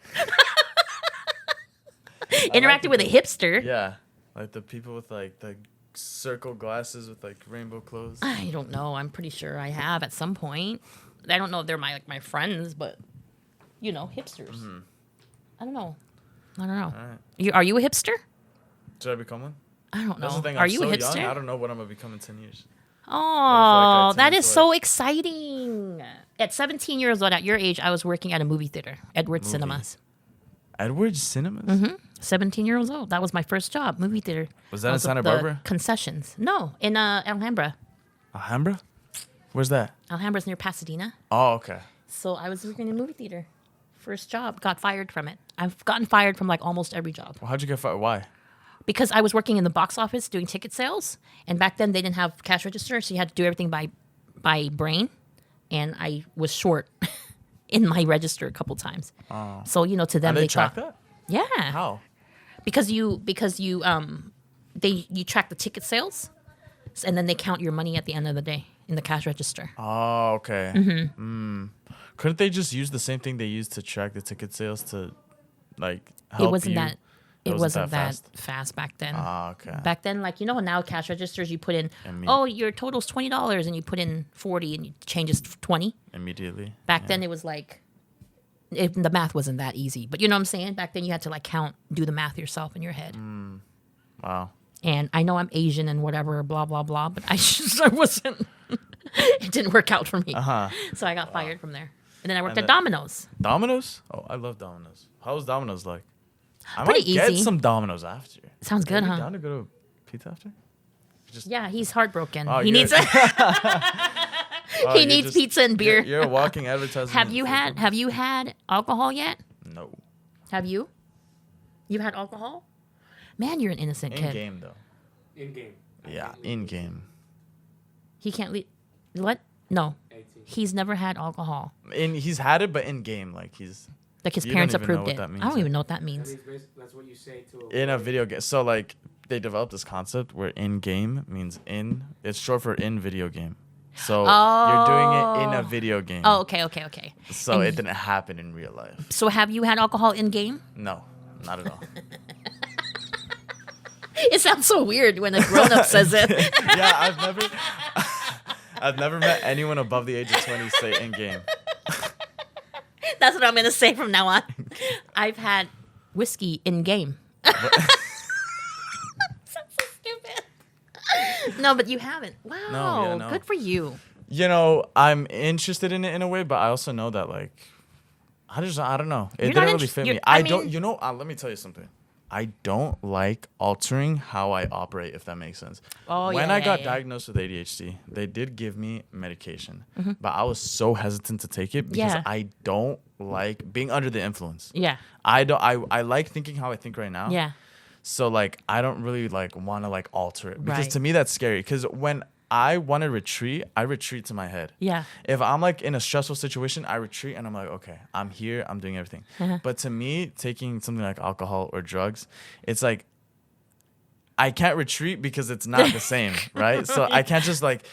Interacted with a hipster. Yeah, like the people with like the circle glasses with like rainbow clothes. I don't know. I'm pretty sure I have at some point. I don't know if they're my friends, but hipsters. I don't know. All right. Are you a hipster? Should I become one? I don't know. That's the thing. Are I'm you so a hipster? young. I don't know what I'm gonna become in 10 years. Oh, turn that is into, so exciting. At 17 years old, at your age, I was working at a movie theater, Edward Cinemas. Edwards Cinemas. 17 years old. That was my first job, movie theater. Was that in Also Santa the Barbara? Concessions. No, in Alhambra. Alhambra? Where's that? Alhambra's near Pasadena. Oh, okay. So I was working in a movie theater. First job. Got fired from it. I've gotten fired from like almost every job. Well, how'd you get fired? Why? Because I was working in the box office doing ticket sales. And back then they didn't have cash register, so you had to do everything by brain. And I was short in my register a couple times. Oh. So, to them And they track thought, that? yeah. How? Because you track the ticket sales, and then they count your money at the end of the day in the cash register. Oh, okay. Mm-hmm. Couldn't they just use the same thing they used to track the ticket sales to, like, help It wasn't you? that. It wasn't that fast back then. Ah, okay. Back then, like now cash registers, you put in, your total's $20, and you put in 40, and it changes to 20. Immediately. Back then, it was like, the math wasn't that easy. But you know what I'm saying? Back then, you had to like do the math yourself in your head. Wow. And I know I'm Asian and whatever, blah blah blah, but I wasn't. It didn't work out for me, so I got fired from there. And then I worked at Domino's. Domino's? Oh, I love Domino's. How was Domino's like? I Pretty might get easy. some Domino's after. Sounds good, Are you huh? down to go to pizza after? Yeah, he's heartbroken. Oh, he you're- needs Oh, he you're needs just- pizza and beer. You're a walking advertisement. Have you had alcohol yet? No. Have you? You've had alcohol? Man, you're an innocent In kid. game though. In game. Yeah, in game. He can't leave. What? No, 18. he's never had alcohol. He's had it, but in game, like he's Like his You parents don't even know approved what it. that means, I don't yeah. even know what that That means. means that's what you say to in a video game. So like they developed this concept where in game means in. It's short for in video game. So you're doing it in a video game. Oh, okay. So and it didn't happen in real life. So have you had alcohol in game? No, not at all. It sounds so weird when a grown up says it. Yeah, I've never met anyone above the age of 20 say in game. That's what I'm gonna say from now on. I've had whiskey in game. Sounds so stupid. No, but you haven't. Wow, No. good for you. you know, I'm interested in it in a way, but I also know that like, I don't know. It didn't really fit me. I don't. You know, let me tell you something. I don't like altering how I operate, if that makes sense. When I got diagnosed with ADHD, they did give me medication, but I was so hesitant to take it because I don't like being under the influence. Yeah. I like thinking how I think right now. Yeah. So like I don't really like want to like alter it because to me that's scary. Because when I want to retreat, I retreat to my head. Yeah. If I'm like in a stressful situation, I retreat and I'm like, okay, I'm here, I'm doing everything. But to me, taking something like alcohol or drugs, it's like I can't retreat because it's not the same, right? So I can't just like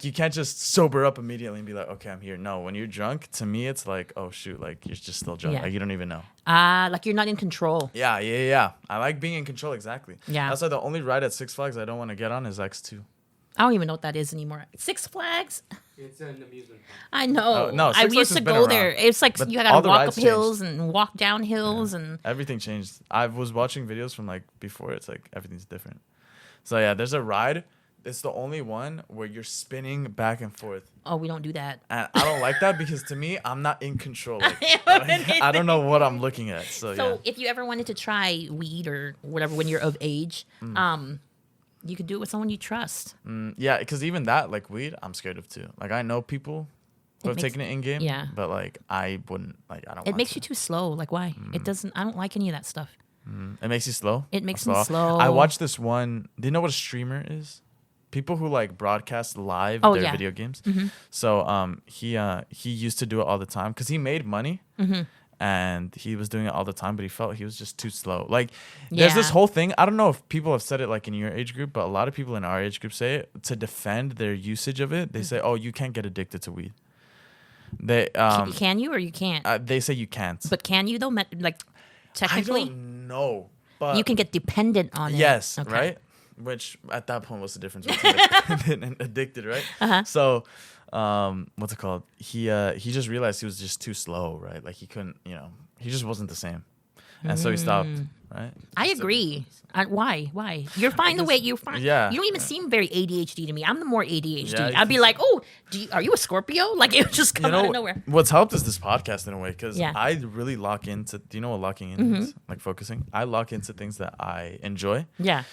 you can't just sober up immediately and be like, okay, I'm here. No, when you're drunk, to me, it's like, oh shoot, like you're just still drunk. Like you don't even know. Like you're not in control. Yeah. I like being in control, exactly. Yeah. That's why the only ride at Six Flags I don't want to get on is X2. I don't even know what that is anymore. Six Flags? It's an amusement park. I know. Oh, no, I used to go there. It's like you got to walk up hills and walk down hills and everything changed. I was watching videos from like before. It's like everything's different. So yeah, there's a ride. It's the only one where you're spinning back and forth. Oh, we don't do that. And I don't like that because to me, I'm not in control. Like, I don't know what I'm looking at. So if you ever wanted to try weed or whatever when you're of age, you could do it with someone you trust. Yeah, because even that, like weed, I'm scared of too. Like I know people who have taken it in game. Yeah. But like I wouldn't. Like I don't. It makes you too slow. Like why? It doesn't. I don't like any of that stuff. It makes you slow. It makes me slow. I watched this one. Do you know what a streamer is? People who like broadcast live their video games. So he used to do it all the time because he made money. And he was doing it all the time, but he felt he was just too slow. Like, there's this whole thing. I don't know if people have said it like in your age group, but a lot of people in our age group say it to defend their usage of it. They say, "Oh, you can't get addicted to weed." They can you or you can't? They say you can't. But can you though? Like technically, I don't know. But you can get dependent on it. Yes, right. Which at that point, what's the difference between dependent and addicted, right? So. What's it called? He just realized he was just too slow, right? Like he couldn't, he just wasn't the same, and so he stopped, right? I agree. Why? You're fine the way you're fine. Yeah. You don't even seem very ADHD to me. I'm the more ADHD. Yeah, I'd be like, oh, are you a Scorpio? Like it would just come out of nowhere. What's helped is this podcast in a way because I really lock into. Do you know what locking in is? Like focusing. I lock into things that I enjoy. Yeah.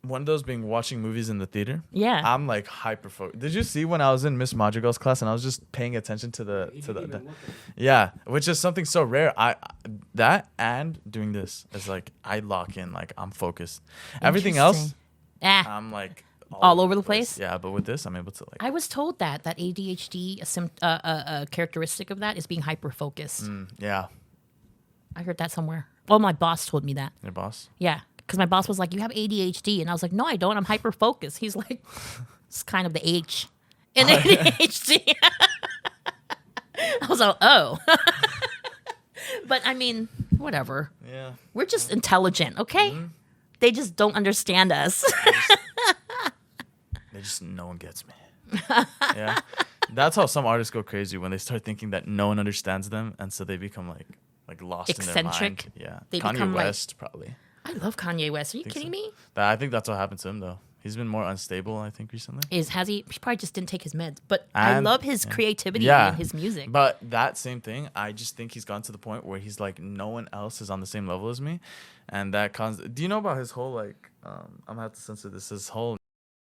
One of those being watching movies in the theater. Yeah. I'm like hyper focused. Did you see when I was in Miss Madrigal's class and I was just paying attention to the yeah, which is something so rare. That and doing this is like I lock in, like I'm focused. Everything else, I'm like all over the place. Yeah, but with this, I'm able to like. I was told that ADHD, a characteristic of that is being hyper focused. Yeah. I heard that somewhere. Well, my boss told me that. Your boss? Yeah. Because my boss was like, you have ADHD. And I was like, no, I don't. I'm hyper focused. He's like, it's kind of the H in ADHD. I was like, oh. But I mean, whatever. Yeah. We're just intelligent, okay? They just don't understand us. No one gets me. Yeah. That's how some artists go crazy when they start thinking that no one understands them. And so they become like lost eccentric. In their mind. Yeah. They Kanye West, probably. I love Kanye West. Are you kidding me? I think that's what happened to him, though. He's been more unstable, I think, recently. Has he? He probably just didn't take his meds. But I love his creativity and his music. But that same thing, I just think he's gone to the point where he's like, no one else is on the same level as me. And that do you know about his whole, like, I'm going to have to censor this, his whole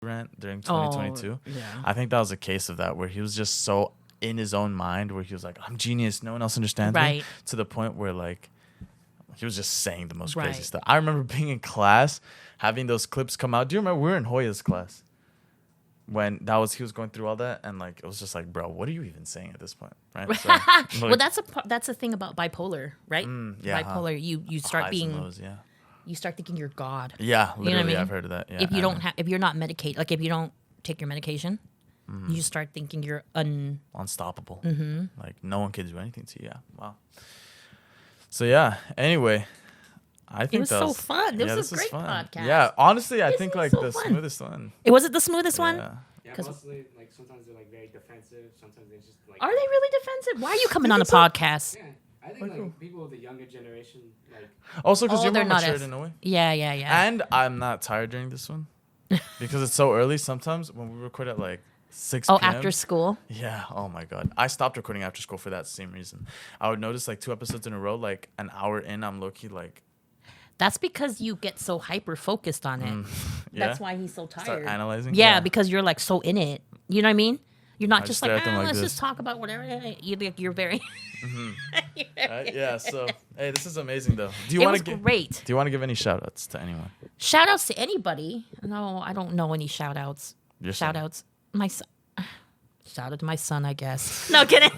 rant during 2022? Yeah. I think that was a case of that, where he was just so in his own mind, where he was like, I'm genius, no one else understands me. To the point where, like, he was just saying the most crazy stuff. I remember being in class, having those clips come out. Do you remember we were in Hoya's class when he was going through all that, and like it was just like, bro, what are you even saying at this point, right? So, like, well, that's the thing about bipolar, right? Yeah, bipolar, you start being, lows, you start thinking you're God. Yeah, literally, you know what I mean? I've heard of that. Yeah, if you if you're not medicated, like if you don't take your medication, you start thinking you're unstoppable. Like no one can do anything to you. Yeah, wow. So yeah. Anyway, I think it was so fun. This was a great podcast. Yeah, honestly, I think like the smoothest one. Was it the smoothest one? Yeah, mostly like sometimes they're like very defensive. Sometimes they just like. Are they really defensive? Why are you coming on a podcast? Yeah, I think like people of the younger generation like. Also, because you're more matured in a way. Yeah. And I'm not tired during this one because it's so early. Sometimes when we record at like 6 Oh, p.m. after school. Yeah. Oh my God. I stopped recording after school for that same reason. I would notice like 2 episodes in a row, like an hour in, I'm low key like. That's because you get so hyper focused on it. Yeah. That's why he's so tired. Start analyzing. Yeah, because you're like so in it. You know what I mean? You're not I just stare like, at them like let's this. just talk about whatever. You're very. Yeah. So hey, this is amazing though. Do you It want was to give? great. Do you want to give any shout outs to anyone? Shout outs to anybody. No, I don't know any shout outs. Your Shout son. outs. My son. Shout out to my son, I guess. No kidding.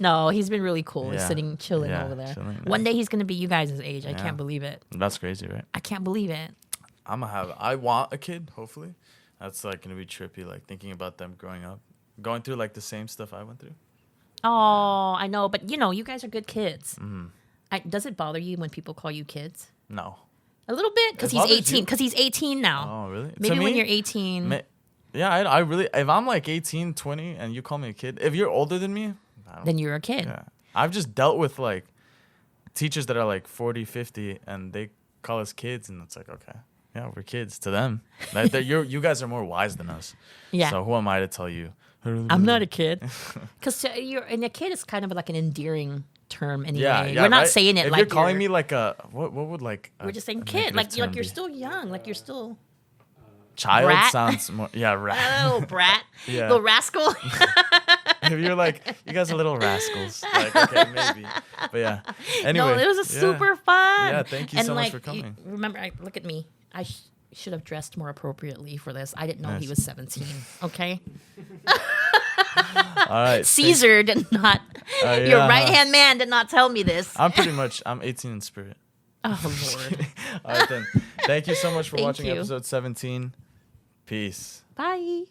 No, he's been really cool. He's Yeah. sitting, chilling Yeah, over there. chilling, One nice. day he's gonna be you guys' age. I Yeah. can't believe it. That's crazy, right? I can't believe it. I want a kid. Hopefully, that's like gonna be trippy. Like thinking about them growing up, going through like the same stuff I went through. Oh, I know, but you guys are good kids. Mm-hmm. Does it bother you when people call you kids? No. A little bit, because It he's bothers 18. you? Because he's 18 now. Oh, really? Maybe To when me, you're 18. Yeah, I really. If I'm like 18, 20, and you call me a kid, if you're older than me, I don't. Then you're a kid. Yeah. I've just dealt with like teachers that are like 40, 50, and they call us kids, and it's like, okay, yeah, we're kids to them. You guys are more wise than us. Yeah. So who am I to tell you? I'm not a kid. Because and a kid is kind of like an endearing term anyway. Yeah, We're not right? saying it if like you're calling me like a what would like We're just saying a kid. Like negative term you're be? still young. Like you're still. Child brat? sounds more rat. Oh, brat. Yeah. Little rascal. If you're like, you guys are little rascals. Like, okay, maybe. But yeah. Anyway. No, it was yeah. super fun. Yeah, thank you And so much like, for coming. Remember, look at me. I should have dressed more appropriately for this. I didn't know he Nice. was 17. Okay. All right. Caesar did not. Your yeah. right hand man did not tell me this. I'm 18 in spirit. Oh Lord. All right then. Thank you so much for Thank watching you. episode 17. Peace. Bye.